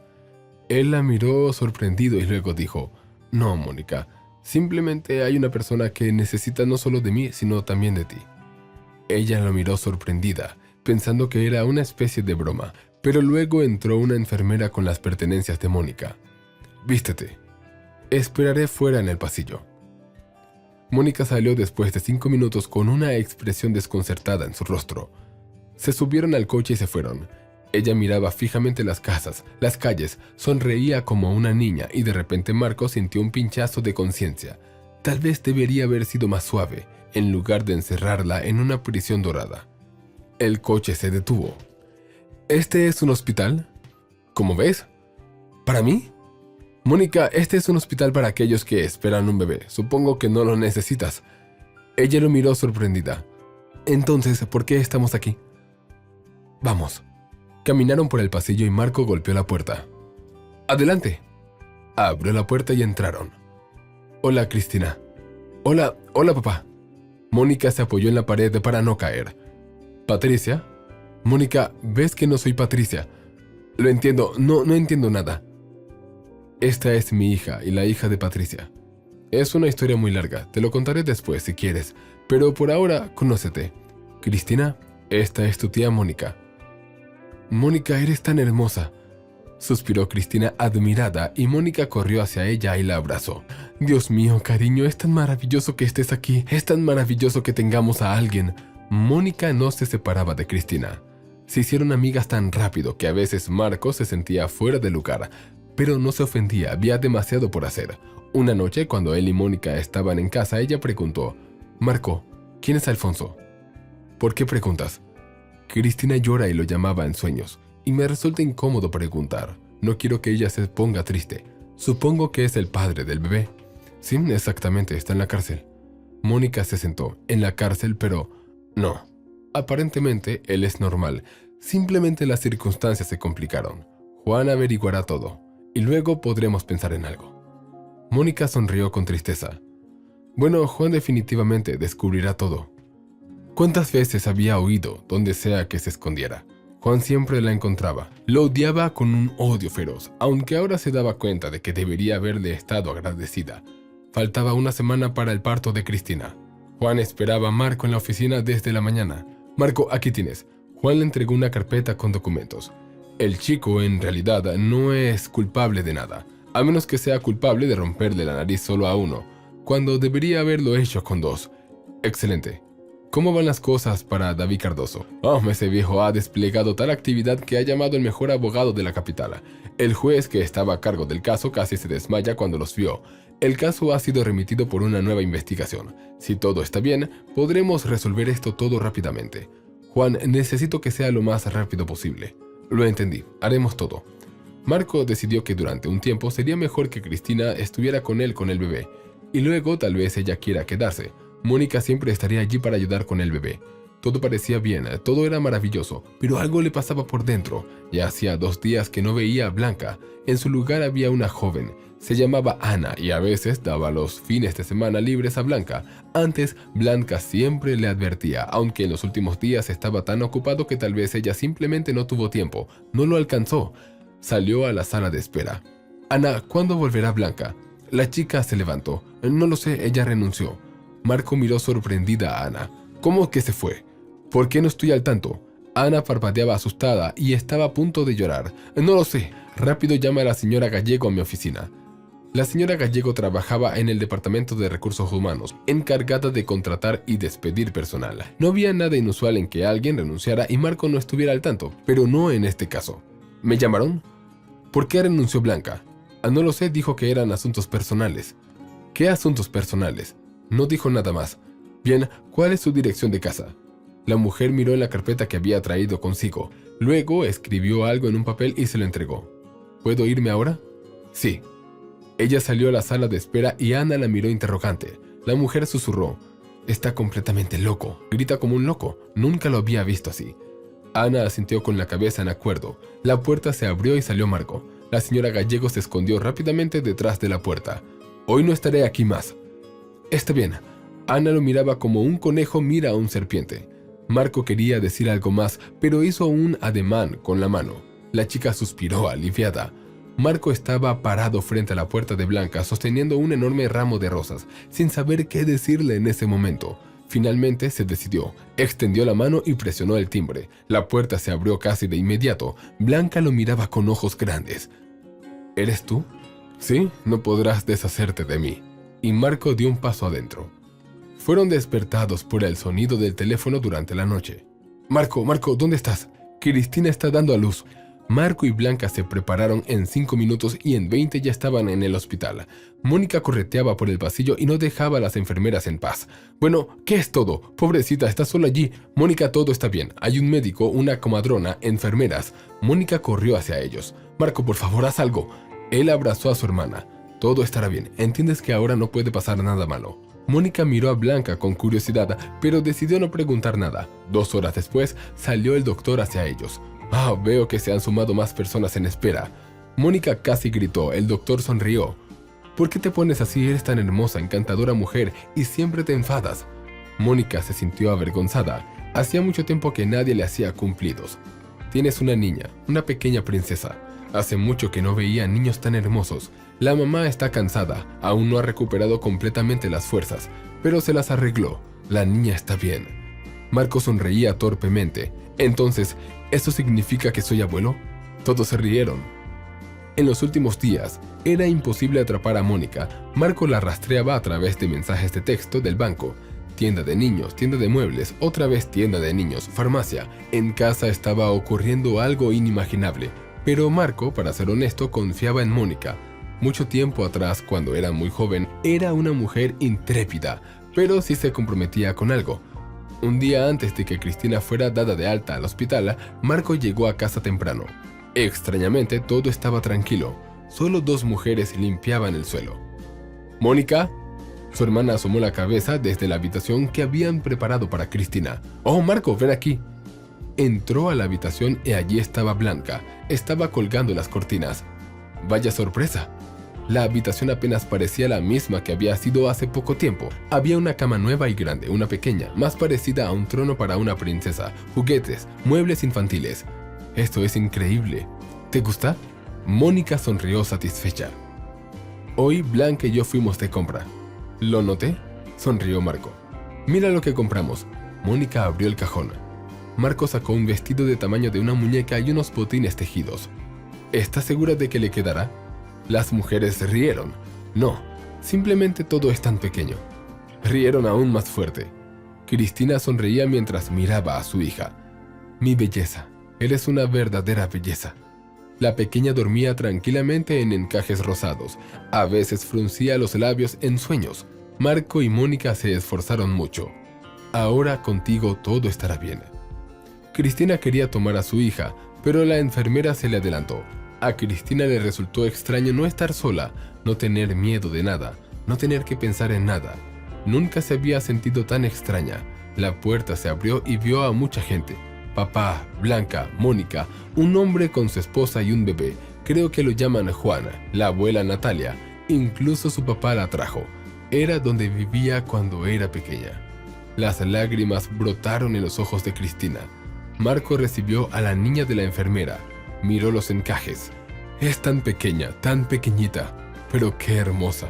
Él la miró sorprendido y luego dijo, no, Mónica, simplemente hay una persona que necesita no solo de mí, sino también de ti. Ella lo miró sorprendida, pensando que era una especie de broma, pero luego entró una enfermera con las pertenencias de Mónica. Vístete. Esperaré fuera en el pasillo. Mónica salió después de 5 minutos con una expresión desconcertada en su rostro. Se subieron al coche y se fueron. Ella miraba fijamente las casas, las calles, sonreía como una niña y de repente Marco sintió un pinchazo de conciencia. Tal vez debería haber sido más suave, en lugar de encerrarla en una prisión dorada. El coche se detuvo. ¿Este es un hospital? ¿Cómo ves? ¿Para mí? Mónica, este es un hospital para aquellos que esperan un bebé. Supongo que no lo necesitas. Ella lo miró sorprendida. Entonces, ¿por qué estamos aquí? Vamos. Caminaron por el pasillo y Marco golpeó la puerta. ¡Adelante! Abrió la puerta y entraron. Hola, Cristina. Hola, papá. Mónica se apoyó en la pared para no caer. ¿Patricia? Mónica, ¿ves que no soy Patricia? Lo entiendo, no entiendo nada. Esta es mi hija y la hija de Patricia. Es una historia muy larga, te lo contaré después si quieres, pero por ahora, conócete. Cristina, esta es tu tía Mónica. Mónica, eres tan hermosa. Suspiró Cristina admirada y Mónica corrió hacia ella y la abrazó. Dios mío, cariño, es tan maravilloso que estés aquí, es tan maravilloso que tengamos a alguien. Mónica no se separaba de Cristina. Se hicieron amigas tan rápido que a veces Marco se sentía fuera de lugar, pero no se ofendía, había demasiado por hacer. Una noche, cuando él y Mónica estaban en casa, ella preguntó, Marco, ¿quién es Alfonso? ¿Por qué preguntas? Cristina llora y lo llamaba en sueños, y me resulta incómodo preguntar. No quiero que ella se ponga triste. Supongo que es el padre del bebé. Sí, exactamente, está en la cárcel. Mónica se sentó, en la cárcel, pero no. Aparentemente, él es normal. Simplemente las circunstancias se complicaron. Juan averiguará todo, y luego podremos pensar en algo. Mónica sonrió con tristeza. Bueno, Juan definitivamente descubrirá todo. ¿Cuántas veces había oído donde sea que se escondiera? Juan siempre la encontraba. Lo odiaba con un odio feroz, aunque ahora se daba cuenta de que debería haberle estado agradecida. Faltaba una semana para el parto de Cristina. Juan esperaba a Marco en la oficina desde la mañana. Marco, aquí tienes. Juan le entregó una carpeta con documentos. El chico, en realidad, no es culpable de nada, a menos que sea culpable de romperle la nariz solo a uno, cuando debería haberlo hecho con dos. Excelente. ¿Cómo van las cosas para David Cardoso? Ese viejo ha desplegado tal actividad que ha llamado el mejor abogado de la capital. El juez que estaba a cargo del caso casi se desmaya cuando los vio. El caso ha sido remitido por una nueva investigación. Si todo está bien, podremos resolver esto todo rápidamente. Juan, necesito que sea lo más rápido posible. Lo entendí, haremos todo. Marco decidió que durante un tiempo sería mejor que Cristina estuviera con él con el bebé, y luego tal vez ella quiera quedarse. Mónica siempre estaría allí para ayudar con el bebé. Todo parecía bien, todo era maravilloso, pero algo le pasaba por dentro. Ya hacía 2 días que no veía a Blanca. En su lugar había una joven. Se llamaba Ana y a veces daba los fines de semana libres a Blanca. Antes, Blanca siempre le advertía, aunque en los últimos días estaba tan ocupado que tal vez ella simplemente no tuvo tiempo. No lo alcanzó. Salió a la sala de espera. Ana, ¿cuándo volverá Blanca? La chica se levantó. No lo sé, ella renunció. Marco miró sorprendida a Ana. ¿Cómo que se fue? ¿Por qué no estoy al tanto? Ana parpadeaba asustada y estaba a punto de llorar. No lo sé. Rápido llama a la señora Gallego a mi oficina. La señora Gallego trabajaba en el Departamento de Recursos Humanos, encargada de contratar y despedir personal. No había nada inusual en que alguien renunciara y Marco no estuviera al tanto, pero no en este caso. ¿Me llamaron? ¿Por qué renunció Blanca? No lo sé, dijo que eran asuntos personales. ¿Qué asuntos personales? No dijo nada más. Bien, ¿cuál es su dirección de casa? La mujer miró en la carpeta que había traído consigo. Luego escribió algo en un papel y se lo entregó. ¿Puedo irme ahora? Sí. Ella salió a la sala de espera y Ana la miró interrogante. La mujer susurró. Está completamente loco. Grita como un loco. Nunca lo había visto así. Ana asintió con la cabeza en acuerdo. La puerta se abrió y salió Marco. La señora Gallego se escondió rápidamente detrás de la puerta. Hoy no estaré aquí más. Está bien. Ana lo miraba como un conejo mira a un serpiente. Marco quería decir algo más, pero hizo un ademán con la mano. La chica suspiró aliviada. Marco estaba parado frente a la puerta de Blanca, sosteniendo un enorme ramo de rosas, sin saber qué decirle en ese momento. Finalmente se decidió, extendió la mano y presionó el timbre. La puerta se abrió casi de inmediato. Blanca lo miraba con ojos grandes. ¿Eres tú? Sí, no podrás deshacerte de mí. Y Marco dio un paso adentro. Fueron despertados por el sonido del teléfono durante la noche. Marco, ¿dónde estás? Cristina está dando a luz. Marco y Blanca se prepararon en 5 minutos y en 20 ya estaban en el hospital. Mónica correteaba por el pasillo y no dejaba a las enfermeras en paz. Bueno, ¿qué es todo? Pobrecita, está sola allí. Mónica, todo está bien. Hay un médico, una comadrona, enfermeras. Mónica corrió hacia ellos. Marco, por favor, haz algo. Él abrazó a su hermana. Todo estará bien. Entiendes que ahora no puede pasar nada malo. Mónica miró a Blanca con curiosidad, pero decidió no preguntar nada. 2 horas después, salió el doctor hacia ellos. Veo que se han sumado más personas en espera. Mónica casi gritó. El doctor sonrió. ¿Por qué te pones así? Eres tan hermosa, encantadora mujer y siempre te enfadas. Mónica se sintió avergonzada. Hacía mucho tiempo que nadie le hacía cumplidos. Tienes una niña, una pequeña princesa. Hace mucho que no veía niños tan hermosos. La mamá está cansada, aún no ha recuperado completamente las fuerzas, pero se las arregló. La niña está bien. Marco sonreía torpemente. Entonces, ¿eso significa que soy abuelo? Todos se rieron. En los últimos días, era imposible atrapar a Mónica. Marco la rastreaba a través de mensajes de texto del banco. Tienda de niños, tienda de muebles, otra vez tienda de niños, farmacia. En casa estaba ocurriendo algo inimaginable. Pero Marco, para ser honesto, confiaba en Mónica. Mucho tiempo atrás, cuando era muy joven, era una mujer intrépida, pero sí se comprometía con algo. Un día antes de que Cristina fuera dada de alta al hospital, Marco llegó a casa temprano. Extrañamente, todo estaba tranquilo. Solo 2 mujeres limpiaban el suelo. ¿Mónica? Su hermana asomó la cabeza desde la habitación que habían preparado para Cristina. ¡Oh, Marco, ven aquí! Entró a la habitación y allí estaba Blanca. Estaba colgando las cortinas. ¡Vaya sorpresa! La habitación apenas parecía la misma que había sido hace poco tiempo. Había una cama nueva y grande, una pequeña, más parecida a un trono para una princesa, juguetes, muebles infantiles. Esto es increíble. ¿Te gusta? Mónica sonrió satisfecha. Hoy Blanca y yo fuimos de compra. ¿Lo noté?, sonrió Marco. Mira lo que compramos. Mónica abrió el cajón. Marco sacó un vestido de tamaño de una muñeca y unos botines tejidos. ¿Estás segura de que le quedará? Las mujeres rieron. No, simplemente todo es tan pequeño. Rieron aún más fuerte. Cristina sonreía mientras miraba a su hija. Mi belleza, eres una verdadera belleza. La pequeña dormía tranquilamente en encajes rosados. A veces fruncía los labios en sueños. Marco y Mónica se esforzaron mucho. Ahora contigo todo estará bien. Cristina quería tomar a su hija, pero la enfermera se le adelantó. A Cristina le resultó extraño no estar sola, no tener miedo de nada, no tener que pensar en nada. Nunca se había sentido tan extraña. La puerta se abrió y vio a mucha gente. Papá, Blanca, Mónica, un hombre con su esposa y un bebé. Creo que lo llaman Juana, la abuela Natalia. Incluso su papá la trajo. Era donde vivía cuando era pequeña. Las lágrimas brotaron en los ojos de Cristina. Marco recibió a la niña de la enfermera. Miró los encajes. Es tan pequeña, tan pequeñita, pero qué hermosa.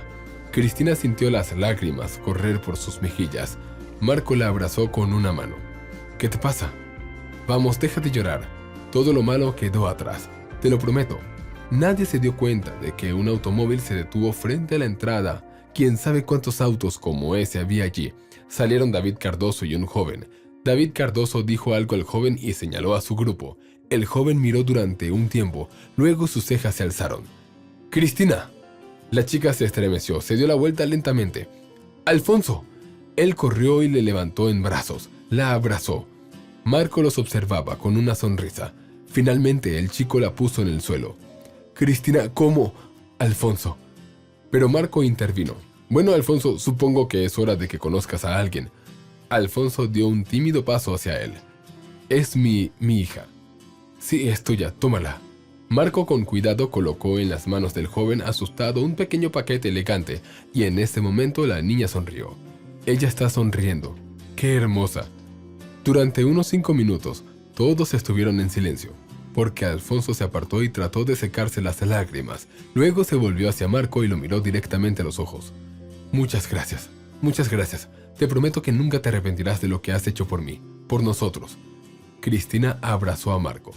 Cristina sintió las lágrimas correr por sus mejillas. Marco la abrazó con una mano. ¿Qué te pasa? Vamos, deja de llorar. Todo lo malo quedó atrás. Te lo prometo. Nadie se dio cuenta de que un automóvil se detuvo frente a la entrada. Quién sabe cuántos autos como ese había allí. Salieron David Cardoso y un joven. David Cardoso dijo algo al joven y señaló a su grupo. El joven miró durante un tiempo, luego sus cejas se alzaron. ¡Cristina! La chica se estremeció, se dio la vuelta lentamente. ¡Alfonso! Él corrió y le levantó en brazos, la abrazó. Marco los observaba con una sonrisa. Finalmente el chico la puso en el suelo. ¡Cristina, ¿cómo? Alfonso. Pero Marco intervino. Bueno, Alfonso, supongo que es hora de que conozcas a alguien. Alfonso dio un tímido paso hacia él. Es mi hija. Sí, es tuya, tómala. Marco con cuidado colocó en las manos del joven asustado un pequeño paquete elegante y en ese momento la niña sonrió. Ella está sonriendo. ¡Qué hermosa! Durante unos 5 minutos, todos estuvieron en silencio, porque Alfonso se apartó y trató de secarse las lágrimas. Luego se volvió hacia Marco y lo miró directamente a los ojos. Muchas gracias, muchas gracias. Te prometo que nunca te arrepentirás de lo que has hecho por mí, por nosotros. Cristina abrazó a Marco.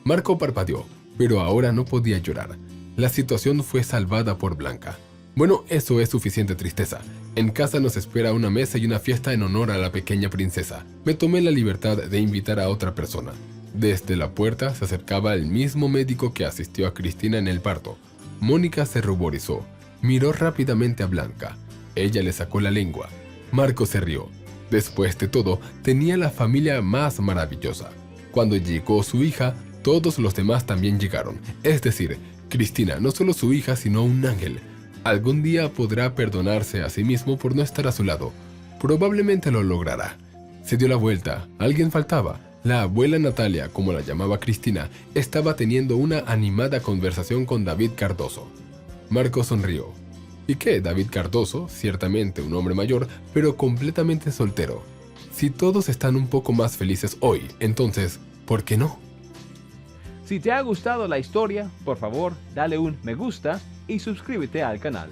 Marco parpadeó, pero ahora no podía llorar. La situación fue salvada por Blanca. Bueno, eso es suficiente tristeza. En casa nos espera una mesa y una fiesta en honor a la pequeña princesa. Me tomé la libertad de invitar a otra persona. Desde la puerta se acercaba el mismo médico que asistió a Cristina en el parto. Mónica se ruborizó. Miró rápidamente a Blanca. Ella le sacó la lengua. Marco se rió. Después de todo, tenía la familia más maravillosa. Cuando llegó su hija, todos los demás también llegaron. Es decir, Cristina no solo su hija, sino un ángel. Algún día podrá perdonarse a sí mismo por no estar a su lado. Probablemente lo logrará. Se dio la vuelta. Alguien faltaba. La abuela Natalia, como la llamaba Cristina, estaba teniendo una animada conversación con David Cardoso. Marco sonrió. ¿Y qué? David Cardoso, ciertamente un hombre mayor, pero completamente soltero. Si todos están un poco más felices hoy, entonces, ¿por qué no? Si te ha gustado la historia, por favor, dale un me gusta y suscríbete al canal.